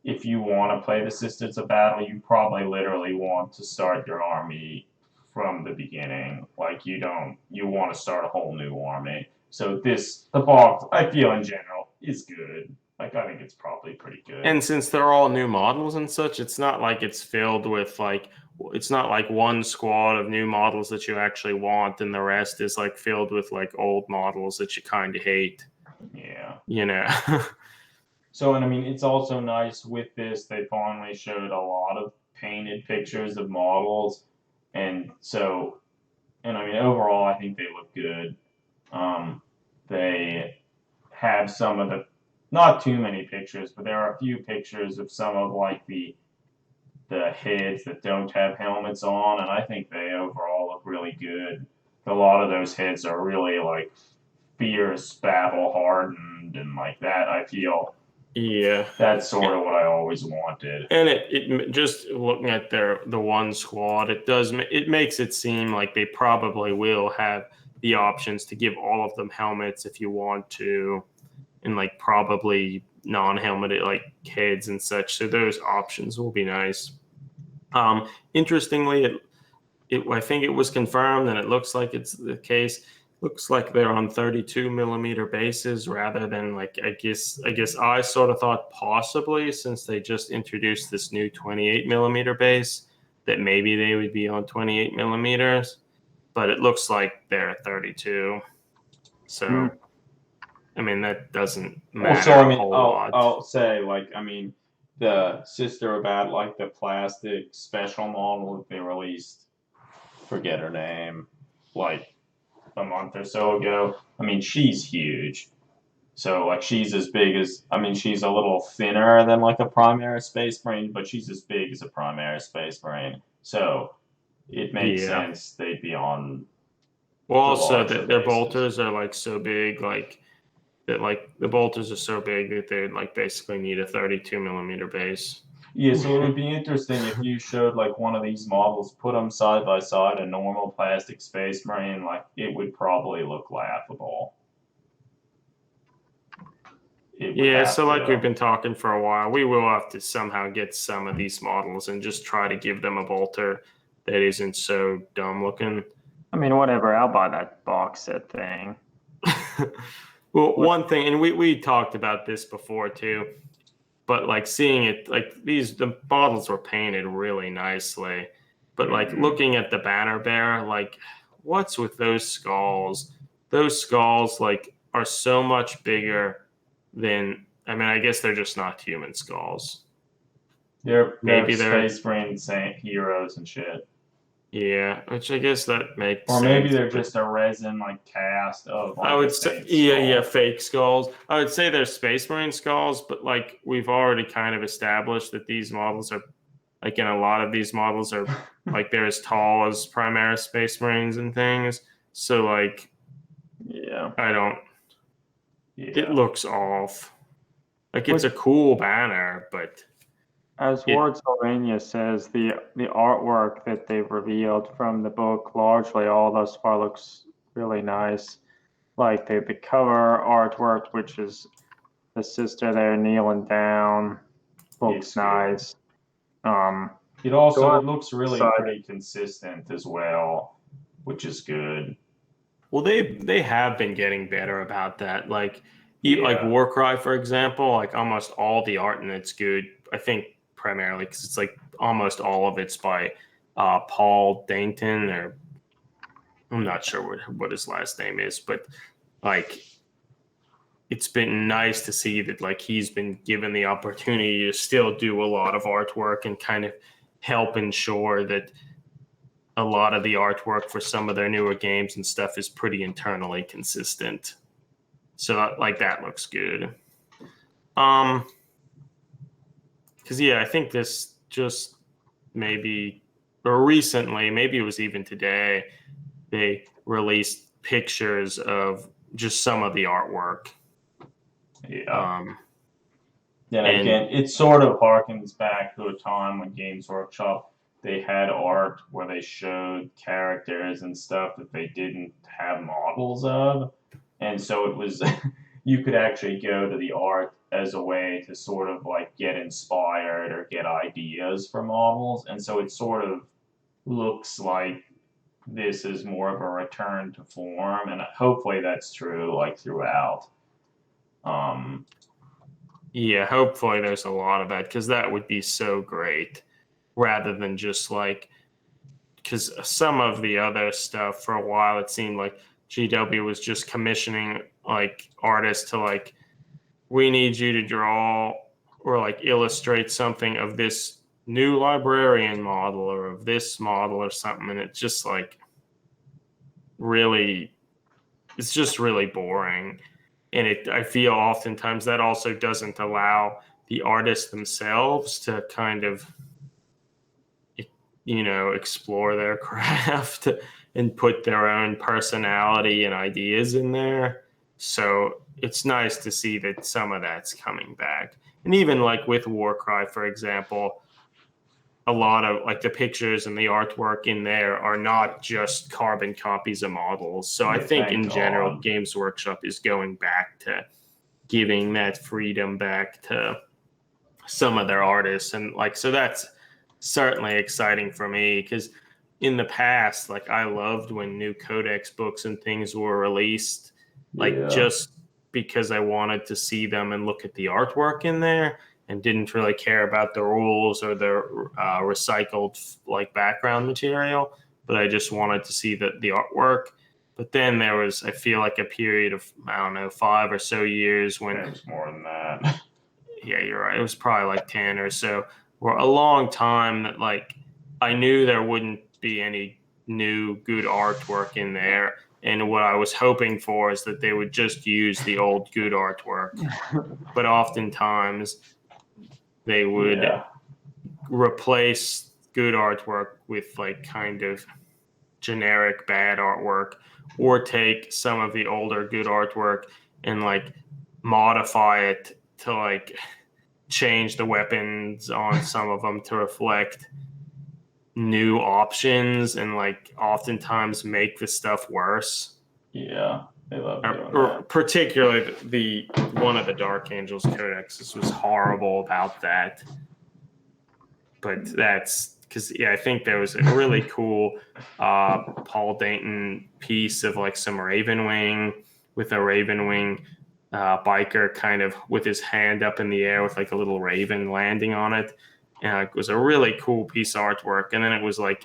if you want to play the Sisters of Battle, you probably literally want to start your army from the beginning. Like you want to start a whole new army. So the box, I feel in general, is good. Like I think it's probably pretty good. And since they're all new models and such, it's not like it's filled with like, it's not like one squad of new models that you actually want and the rest is like filled with like old models that you kind of hate. Yeah. You know. So, and I mean, it's also nice with this, they finally showed a lot of painted pictures of models. And so, and I mean, overall, I think they look good. They have some of not too many pictures, but there are a few pictures of some of like the heads that don't have helmets on, and I think they overall look really good. A lot of those heads are really like fierce, battle hardened, and like that. I feel Yeah, that's sort of what I always wanted. and it just looking at the one squad, it makes it seem like they probably will have the options to give all of them helmets if you want to, and like probably non-helmeted like heads and such. So those options will be nice. Interestingly, I think it was confirmed, and it looks like it's the case. Looks like they're on 32 millimeter bases rather than like I guess I sort of thought possibly, since they just introduced this new 28 millimeter base, that maybe they would be on 28 millimeters, but it looks like they're 32. So I mean that doesn't matter. Well, so I mean, a whole lot. I'll say like I mean, the Sister about like the plastic special model that they released, forget her name, like a month or so ago. I mean, she's huge. So like she's as big as she's a little thinner than like a Primera Space Marine, but she's as big as a Primera Space Marine. So it makes sense they'd be on. Well, also larger that their bases. bolters are like so big, like that, like the bolters are so big that they like basically need a 32 millimeter base. Yeah, so it would be interesting if you showed like one of these models, put them side by side, a normal plastic Space Marine, like it would probably look laughable. Yeah, so like we've been talking for a while, we will have to somehow get some of these models and just try to give them a bolter that isn't so dumb looking. I mean, whatever. I'll buy that box set thing. Well, one thing, and we talked about this before too, but like seeing it, like the models were painted really nicely, but like looking at the banner bearer, like what's with those skulls? Those skulls like are so much bigger than, I mean, I guess they're just not human skulls. They're Space Marine heroes and shit. Yeah, which I guess that makes or sense. maybe they're just a resin like cast of. Like, I would say, fake skulls. I would say they're Space Marine skulls, but like we've already kind of established that these models are Like, and a lot of these models are like they're as tall as Primaris Space Marines and things. So like, Yeah. I don't. Yeah. It looks off. Like it's a cool banner, but As Ward Sylvania says, the artwork that they've revealed from the book, largely all thus far, looks really nice. Like the cover artwork, which is the sister there kneeling down, looks It's good. nice. It also So it looks really excited. pretty consistent as well, which is good. well, they have been getting better about that. Like like Yeah. Warcry, for example, like almost all the art in it's good. I think primarily because it's like almost all of it's by Paul Dainton, or I'm not sure what his last name is, but like it's been nice to see that like he's been given the opportunity to still do a lot of artwork and kind of help ensure that a lot of the artwork for some of their newer games and stuff is pretty internally consistent. So like that looks good. Because yeah, I think this just maybe or recently, maybe it was even today, they released pictures of just some of the artwork. Yeah. And Again, it sort of harkens back to a time when Games Workshop they had art where they showed characters and stuff that they didn't have models of, and so it was you could actually go to the art as a way to sort of like get inspired or get ideas for models, and so it sort of looks like this is more of a return to form, and hopefully that's true like throughout. yeah, hopefully there's a lot of that because that would be so great rather than just like, because some of the other stuff for a while it seemed like GW was just commissioning like artists to like, we need you to draw or like illustrate something of this new librarian model or of this model or something, and it's just like really, it's just really boring. And I feel oftentimes that also doesn't allow the artists themselves to kind of, explore their craft and put their own personality and ideas in there. So it's nice to see that some of that's coming back. And even like with Warcry, for example, a lot of like the pictures and the artwork in there are not just carbon copies of models. So I think in general, Games Workshop is going back to giving that freedom back to some of their artists. And like, so that's certainly exciting for me because in the past, like I loved when new codex books and things were released, like just because I wanted to see them and look at the artwork in there and didn't really care about the rules or the recycled like background material, but I just wanted to see the artwork. But then there was, I feel like a period of, I don't know, 5 or so years when it was more than that. Yeah, you're right. It was probably like 10 or so, or a long time that like I knew there wouldn't be any new good artwork in there. And what I was hoping for is that they would just use the old good artwork. But oftentimes they would replace good artwork with like kind of generic bad artwork, or take some of the older good artwork and like modify it to like change the weapons on some of them to reflect new options and like oftentimes make the stuff worse. Yeah, they love doing that. Particularly the one of the Dark Angels codexes was horrible about that. But that's because I think there was a really cool Paul Dayton piece of like some Ravenwing with a Ravenwing biker kind of with his hand up in the air with like a little raven landing on it. And it was a really cool piece of artwork. And then it was like,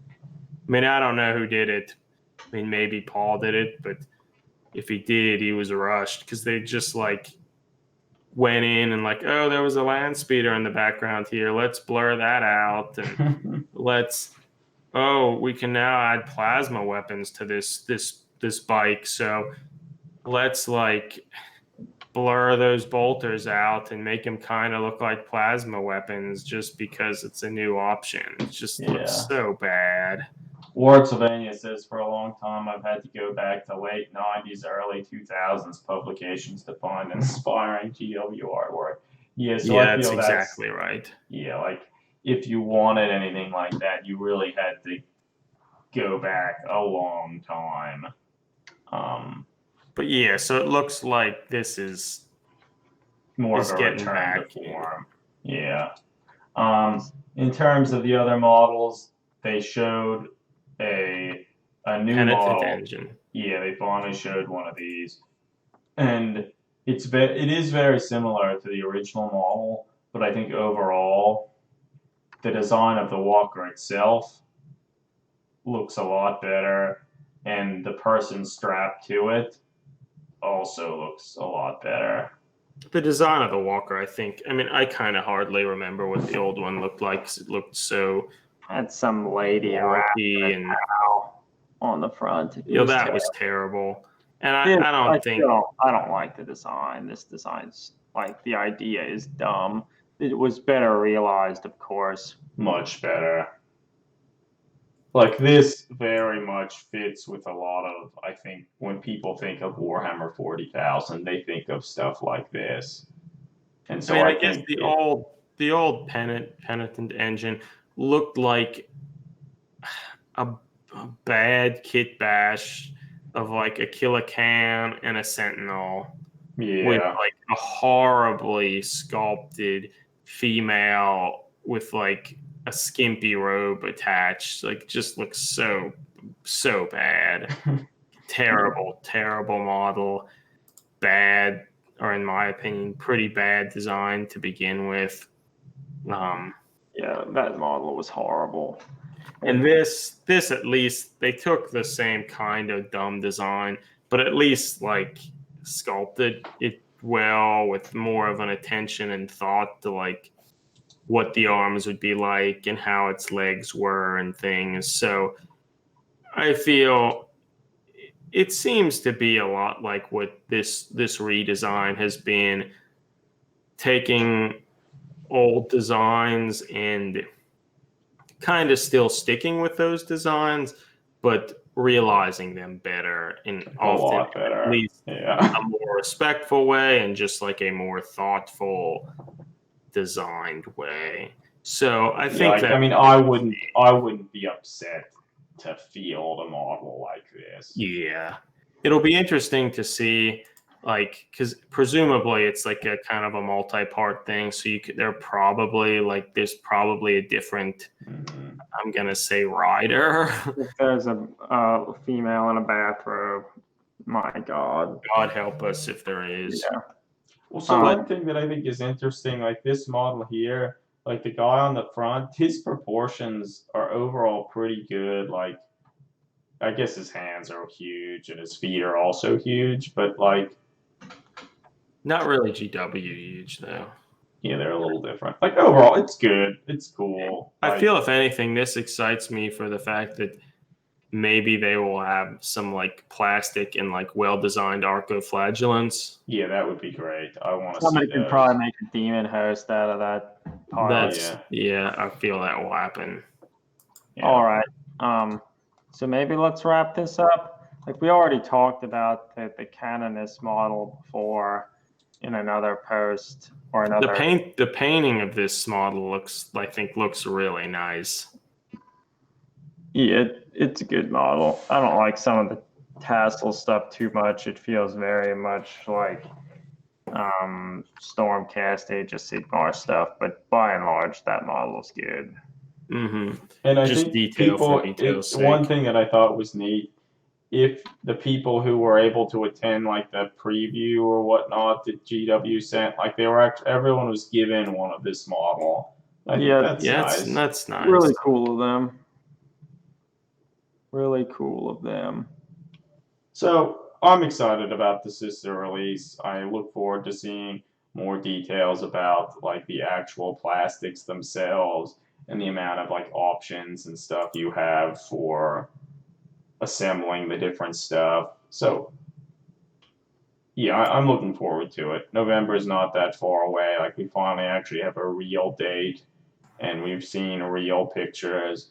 I mean, I don't know who did it. I mean, maybe Paul did it, but if he did, he was rushed because they just like went in and like, oh, there was a land speeder in the background here. Let's blur that out and we can now add plasma weapons to this bike. So let's like blur those bolters out and make them kind of look like plasma weapons just because it's a new option. It just looks so bad. Ward Sylvania says, for a long time I've had to go back to late 90s, early 2000s publications to find inspiring GW artwork. Yeah, so I feel that's exactly right. Yeah, like if you wanted anything like that, you really had to go back a long time. But yeah, so it looks like this is more of a return to form. Yeah. In terms of the other models, they showed a new model. Engine. Yeah, they finally showed one of these, and it is very similar to the original model, but I think overall, the design of the walker itself looks a lot better, and the person strapped to it also looks a lot better. The design of the walker, I kind of hardly remember what the old one looked like because it looked so had some lady and on the front. That was terrible. And I don't like the design. This design's like the idea is dumb. It was better realized, of course. Much better. Like this very much fits with a lot of, I think, when people think of Warhammer 40,000, they think of stuff like this. And so I guess the old penitent engine looked like a bad kit bash of like a Kilocan and a Sentinel with like a horribly sculpted female with like a skimpy robe attached. Like, just looks so bad. Terrible model. Bad, or in my opinion, pretty bad design to begin with. Yeah, that model was horrible. And this at least, they took the same kind of dumb design, but at least like sculpted it well with more of an attention and thought to like what the arms would be like and how its legs were and things. So I feel it seems to be a lot like what this redesign has been, taking old designs and kind of still sticking with those designs, but realizing them better and often at least a more respectful way and just like a more thoughtful designed way. So I think I wouldn't be upset to field a model like this. Yeah. It'll be interesting to see, like, because presumably it's like a kind of a multi-part thing. So there's probably a different, I'm going to say, rider. If there's a female in a bathrobe, my God. God help us if there is. Yeah. Well, so one thing that I think is interesting, like this model here, like the guy on the front, his proportions are overall pretty good. Like, I guess his hands are huge and his feet are also huge, but like, not really GW huge though. Yeah, they're a little different. Like overall, it's good. It's cool. I feel if anything, this excites me for the fact that maybe they will have some like plastic and like well-designed arcoflagellants. Yeah, that would be great. I want to see somebody could probably make a demon host out of that pile. I feel that will happen. Yeah. All right. So maybe let's wrap this up. Like we already talked about the Canonist model before in another post or another. The painting of this model looks really nice. Yeah, it's a good model. I don't like some of the tassel stuff too much. It feels very much like Stormcast Age of Sigmar stuff, but by and large, that model is good. Mm-hmm. And I think one thing that I thought was neat, if the people who were able to attend like the preview or whatnot that GW sent, like everyone was given one of this model. That's nice. Really cool of them. Really cool of them. So I'm excited about the sister release. I look forward to seeing more details about like the actual plastics themselves and the amount of like options and stuff you have for assembling the different stuff. So Yeah, I'm looking forward to it. November is not that far away. Like we finally actually have a real date, and we've seen real pictures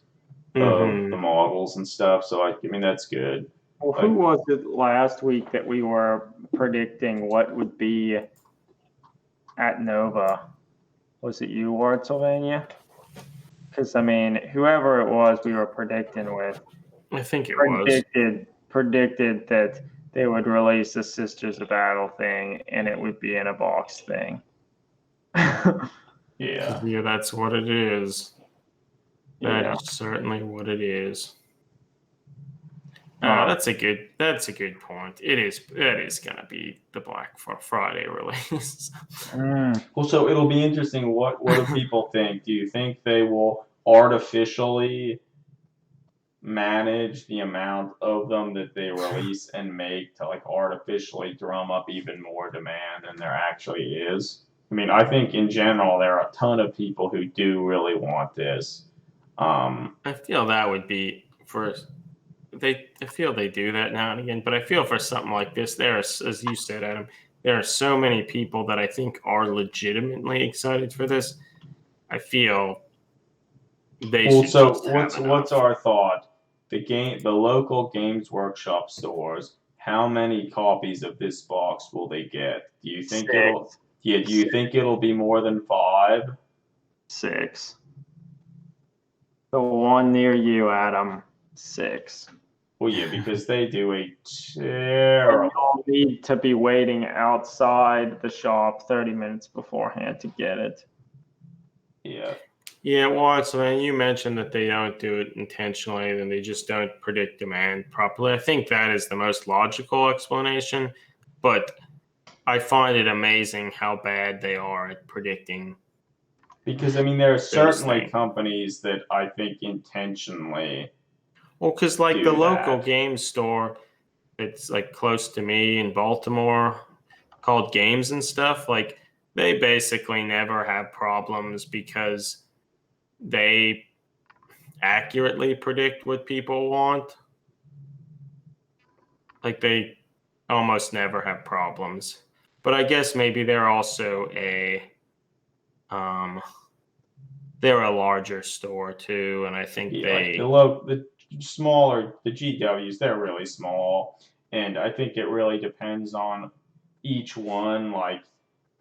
of the Hmm. models and stuff. So I mean that's good. Well, who Like was it last week that we were predicting what would be at Nova? Was it you, Ward Sylvania? Because I mean, whoever it was we were predicting with I think it was. predicted that they would release the Sisters of Battle thing and it would be in a box thing. yeah, Yeah, that's what it is. That Yeah. is certainly what it is. Um, That's a good point. It is gonna be the Black Friday release. well, so it'll be interesting. What do people think? Do you think they will artificially manage the amount of them that they release and make to like artificially drum up even more demand than there actually is? I mean, I think in general there are a ton of people who do really want this. I feel that would be for I feel they do that now and again, but I feel for something like this, as you said, Adam, there are so many people that I think are legitimately excited for this. I feel they Well, should so just have what's enough. our thought? The local Games Workshop stores. How many copies of this box will they get? Do you think it'll? six, Yeah, do you think it'll be more than 5? six. The one near you, Adam, six. Well, yeah, because they do a And terrible. you'll need to be waiting outside the shop 30 minutes beforehand to get it. Yeah, Yeah, Watson, you mentioned that they don't do it intentionally and they just don't predict demand properly. I think that is the most logical explanation, but I find it amazing how bad they are at predicting because I mean there are those certainly things. companies that I think intentionally Well, because like the do local that. game store, it's like close to me in Baltimore called Games and Stuff. Like they basically never have problems because they accurately predict what people want. Like they almost never have problems. But I guess maybe they're also um they're a larger store too, and I think Yeah, like they the smaller the GWs, they're really small, and I think it really depends on each one. Like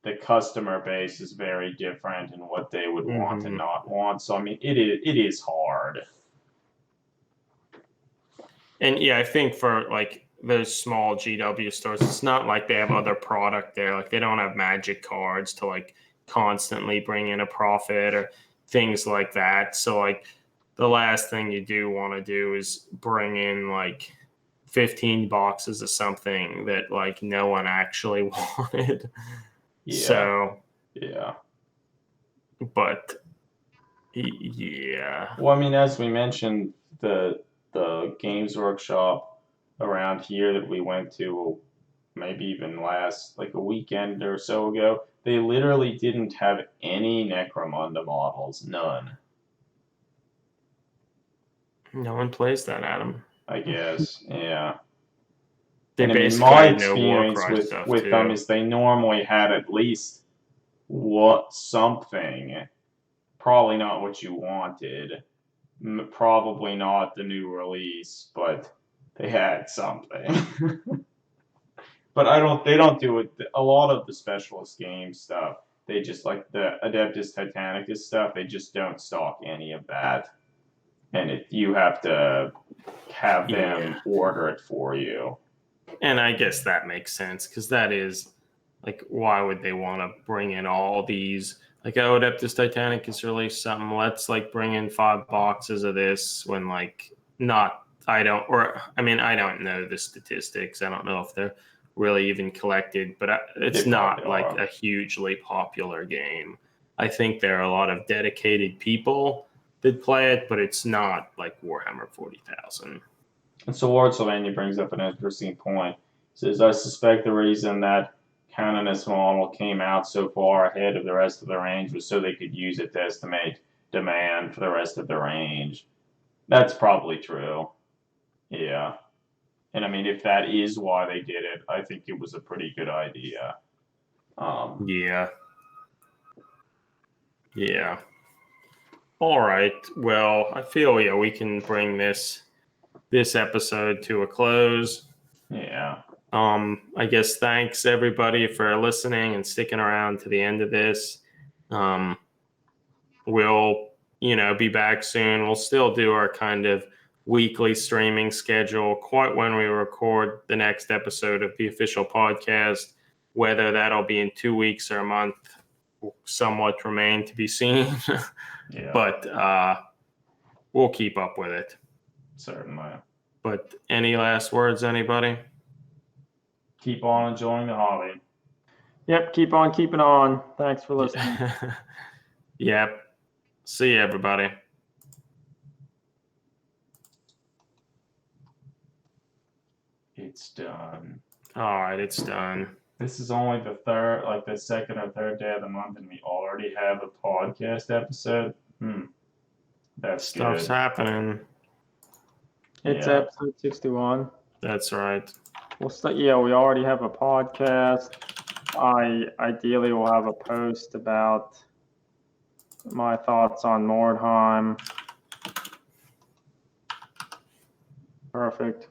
the customer base is very different and what they would want and mhm. not want. So I mean, it is hard. And yeah, I think for like those small GW stores, it's not like they have other product there. Like they don't have magic cards to like constantly bring in a profit or things like that. So like the last thing you do want to do is bring in like 15 boxes of something that like no one actually wanted. Yeah, So, yeah. but yeah. Well, I mean, as we mentioned, the Games Workshop around here that we went to, maybe even last like a weekend or so ago, they literally didn't have any Necromunda models, none. No one plays that, Adam. I guess, yeah. They And I mean, basically my had no experience Warcry with stuff with them too. is they normally had at least what something, probably not what you wanted, probably not the new release, but they had something. But I don't. They don't do it. A lot of the specialist game stuff, they just like the Adeptus Titanicus stuff. They just don't stock any of that, and you have to have Yeah. them order it for you. And I guess that makes sense because that is like, why would they want to bring in all these? Like, oh, Adeptus Titanic has released something. Let's like bring in 5 boxes of this when like not. I don't, or I mean, I don't know the statistics. I don't know if they're really even collected, but They it's probably not like are. a hugely popular game. I think there are a lot of dedicated people that play it, but it's not like Warhammer 40,000. And so Lord Sylvania brings up an interesting point. He says, I suspect the reason that Canonist model came out so far ahead of the rest of the range was so they could use it to estimate demand for the rest of the range. That's probably true. Yeah. And I mean, if that is why they did it, I think it was a pretty good idea. Yeah. All right. Well, I feel we can bring this episode to a close. Yeah. I guess thanks everybody for listening and sticking around to the end of this. We'll be back soon. We'll still do our kind of weekly streaming schedule quite when we record the next episode of the official podcast. Whether that'll be in 2 weeks or a month will somewhat remain to be seen. Yeah. But we'll keep up with it. Certainly. But any last words, anybody? Keep on enjoying the hobby. Yep, keep on keeping on. Thanks for listening. Yep. See you, everybody. It's done. All right, it's done. This is only the second or third day of the month, and we already have a podcast episode. That's Stuff's good. happening. It's Yeah. episode 61. That's right. We already have a podcast. I ideally will have a post about my thoughts on Mordheim. Perfect.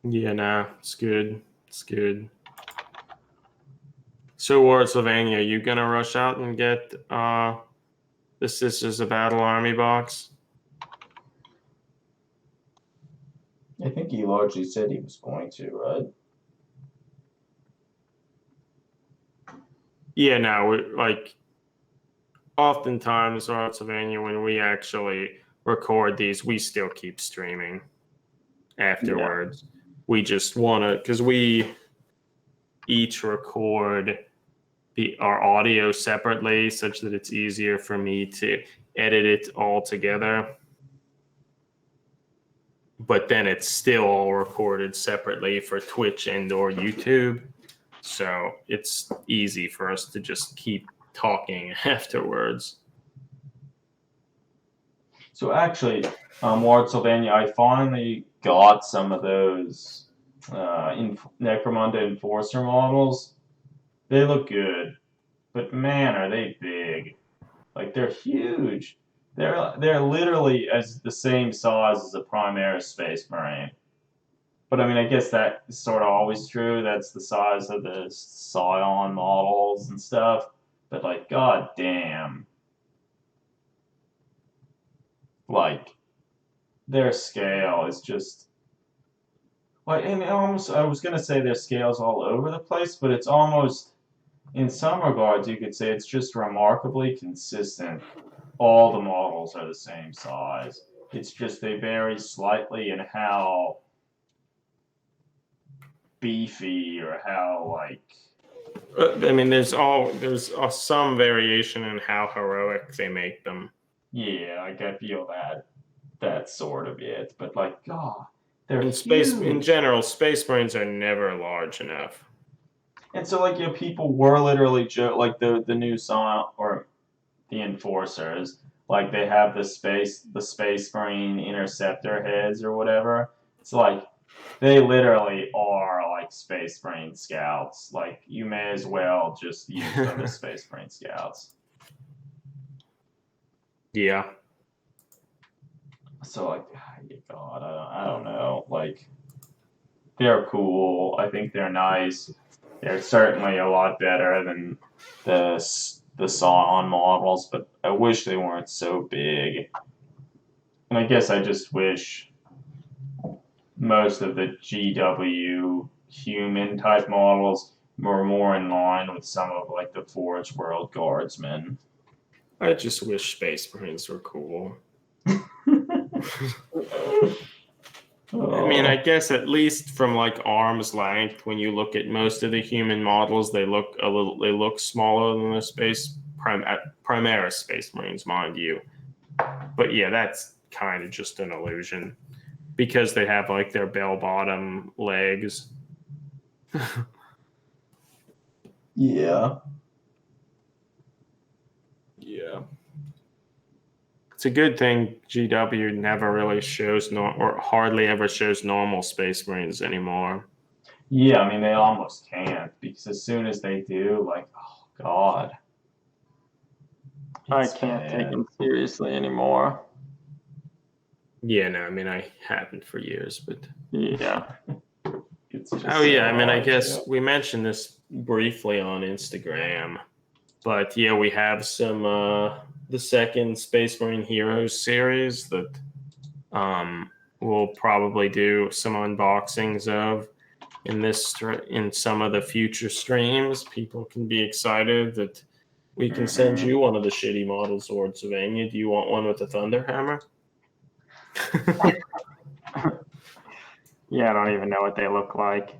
Yeah, no, it's good. It's good. So, Sylvania, you gonna rush out and get the Sisters of Battle Army box? I think he largely said he was going to, right? Yeah, no, oftentimes, Sylvania, when we actually record these, we still keep streaming afterwards. Yeah. We just want to, because we each record our audio separately such that it's easier for me to edit it all together. But then it's still all recorded separately for Twitch and or YouTube. So it's easy for us to just keep talking afterwards. So actually, Ward Sylvania, I finally got some of those Necromunda Enforcer models. They look good, but man, are they big. Like, they're huge. They're literally as the same size as a Primaris Space Marine. But I mean, I guess that is sort of always true. That's the size of the Scion models and stuff. But like, god damn. Like, their scale is just like, and almost, I was gonna say their scale's all over the place, but it's almost, in some regards, you could say it's just remarkably consistent. All the models are the same size. It's just they vary slightly in how beefy or how I mean, there's some variation in how heroic they make them. Yeah, like I feel that's sort of it. But like, God, they're in general, Space Marines are never large enough. And so, like, people were literally like the new Scion or the Enforcers, like they have the Space Marine Interceptor heads or whatever. It's like they literally are like Space Marine Scouts. Like, you may as well just use them as Space Marine Scouts. Yeah. So like, God, I don't know. Like, they're cool. I think they're nice. They're certainly a lot better than the Scion models, but I wish they weren't so big. And I guess I just wish most of the GW human type models were more in line with some of like the Forge World Guardsmen. I just wish Space Marines were cool. I mean, I guess at least from like arm's length, when you look at most of the human models, they look smaller than the Primaris Space Marines, mind you. But yeah, that's kind of just an illusion because they have like their bell-bottom legs. Yeah. It's a good thing GW never really shows or hardly ever shows normal Space Marines anymore. Yeah, I mean they almost can't because as soon as they do, like, oh god, I it's can't take bad. him seriously anymore. Yeah, no, I mean I haven't for years, but Yeah. It's just oh yeah, so I mean I hard guess to- we mentioned this briefly on Instagram, but yeah, we have some the second Space Marine Heroes series that we'll probably do some unboxings of in some of the future streams. People can be excited that we can send you one of the shitty models, Lord Sylvania. Do you want one with a thunder hammer? Yeah, I don't even know what they look like.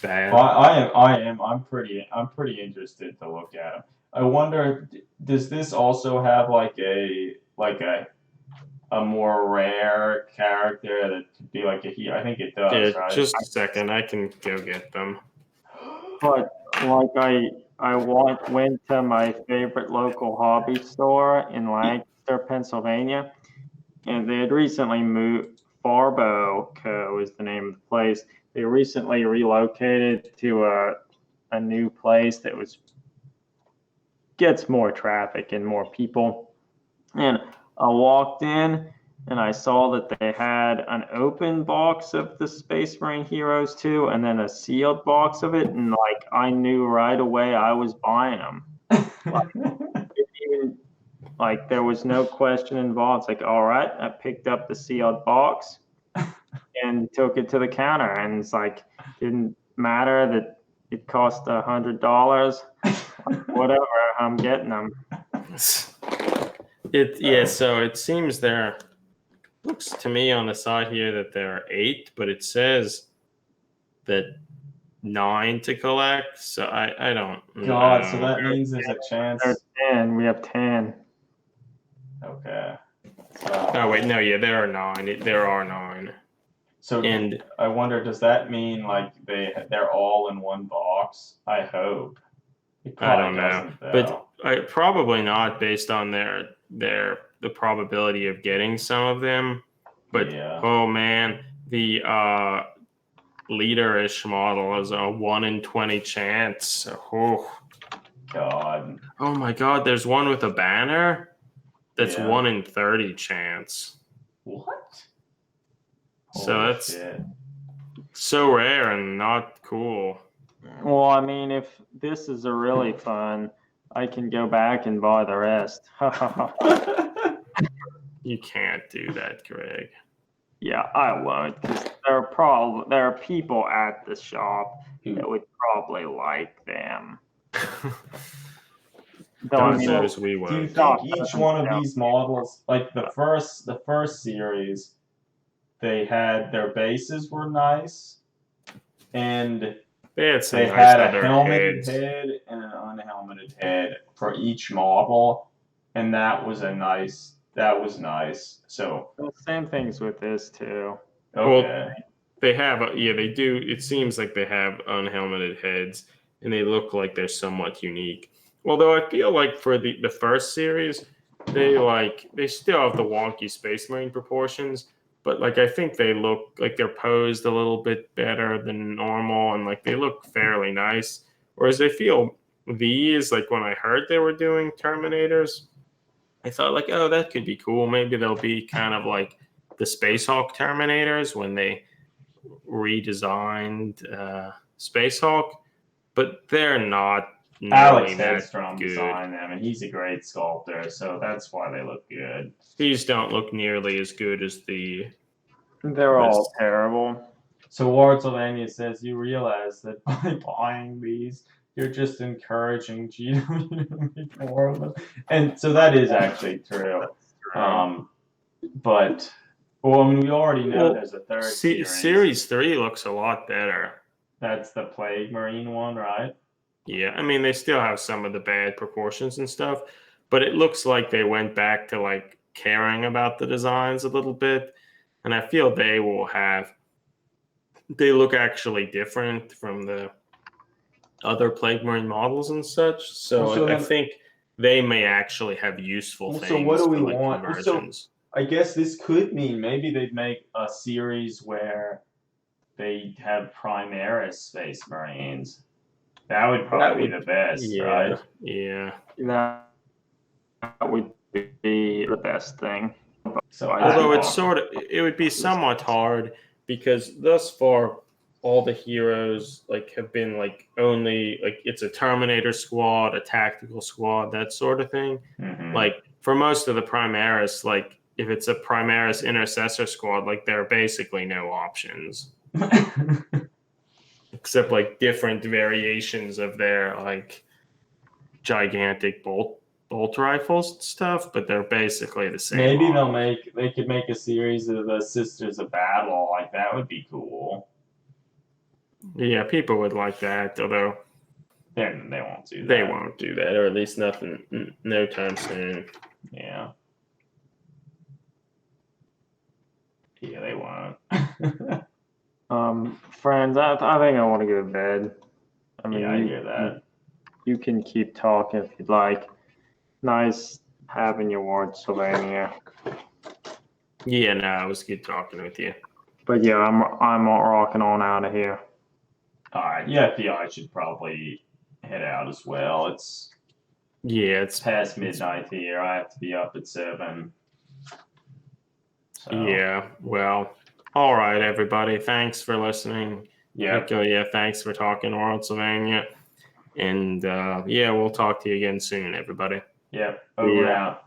Bad. I'm pretty interested to look at them. I wonder, does this also have like a more rare character that could be like a hero? I think it does, Yeah, right? just a second. I can go get them. But like went to my favorite local hobby store in Lancaster, Pennsylvania, and they had recently moved. Farbo Co. is the name of the place. They recently relocated to a new place that gets more traffic and more people. And I walked in and I saw that they had an open box of the Space Marine Heroes 2 and then a sealed box of it. And like I knew right away I was buying them. Even, like there was no question involved. It's like, all right, I picked up the sealed box and took it to the counter. And it's like, didn't matter that it cost $100. Whatever, I'm getting them. So it seems there looks to me on the side here that there are 8, but it says that 9 to collect. So I don't God, know. so that means there's a chance. There's 10. We have 10. Okay. Oh wait, no, yeah, there are 9. There are 9. So And I wonder, does that mean like they're all in one box? I hope. It I probably don't know, doesn't, though. but probably not based on the probability of getting some of them. But Yeah. oh man, the leader-ish model is a 1 in 20 chance. Oh. God. Oh my God, there's one with a banner that's Yeah. 1 in 30 chance. What? So Holy that's shit. so rare and not cool. Well, I mean, if this is a really fun, I can go back and buy the rest. You can't do that, Greg. Yeah, I won't, because there are people at the shop that would probably like them. Though, I God mean, knows we Do you won't. think each one of these models, like the first series, they had their bases were nice, and They had some they nice had a other helmeted heads. head and an unhelmeted head for each model, and that was nice. So the same things with this too. okay. They have, they do. It seems like they have unhelmeted heads, and they look like they're somewhat unique. Although I feel like for the first series, they still have the wonky Space Marine proportions, but like I think they look like they're posed a little bit better than normal, and like they look fairly nice. Whereas I feel these, like when I heard they were doing Terminators, I thought like, oh, that could be cool. Maybe they'll be kind of like the Space Hulk Terminators when they redesigned Space Hulk, but they're not Alex nearly that Hedstrom good. designed them, and he's a great sculptor, so that's why they look good. These don't look nearly as good as the. They're all terrible. So Lord Sylvania says you realize that by buying these, you're just encouraging GW to make more of them, and so that is actually true. But well, I mean, we already know there's a third series. Series 3 looks a lot better. That's the Plague Marine one, right? Yeah, I mean they still have some of the bad proportions and stuff, but it looks like they went back to like caring about the designs a little bit, and I feel they look actually different from the other Plague Marine models and such. So I think they may actually have useful Well, things so what do we for like want? So conversions. I guess this could mean maybe they'd make a series where they have Primaris Space Marines. That would probably be the best, right? Yeah. That would be the best thing. So Although I, it would be somewhat hard because thus far all the heroes like have been like only like it's a Terminator squad, a tactical squad, that sort of thing. Mhm. Like for most of the Primaris, like if it's a Primaris intercessor squad, like there are basically no options except like different variations of their like gigantic bolt rifles and stuff, but they're basically the same. Maybe model. they could make a series of the Sisters of Battle. Like that would be cool. Yeah, people would like that, although They won't do that. they won't do that, or at least no time soon. Yeah. Yeah, they won't. Friends, I think I want to go to bed. I mean, Yeah, I hear that. You can keep talking if you'd like. Nice having you, Ward Sylvania. Yeah, no, it was good talking with you. But yeah, I'm rocking on out of here. All right. Yeah, I feel I should probably head out as well. It's past midnight here. I have to be up at 7. So. Yeah. Well, all right, everybody. Thanks for listening. Yeah. Yeah. Thanks for talking, World Sylvania. And yeah, we'll talk to you again soon, everybody. Yep. Over and out.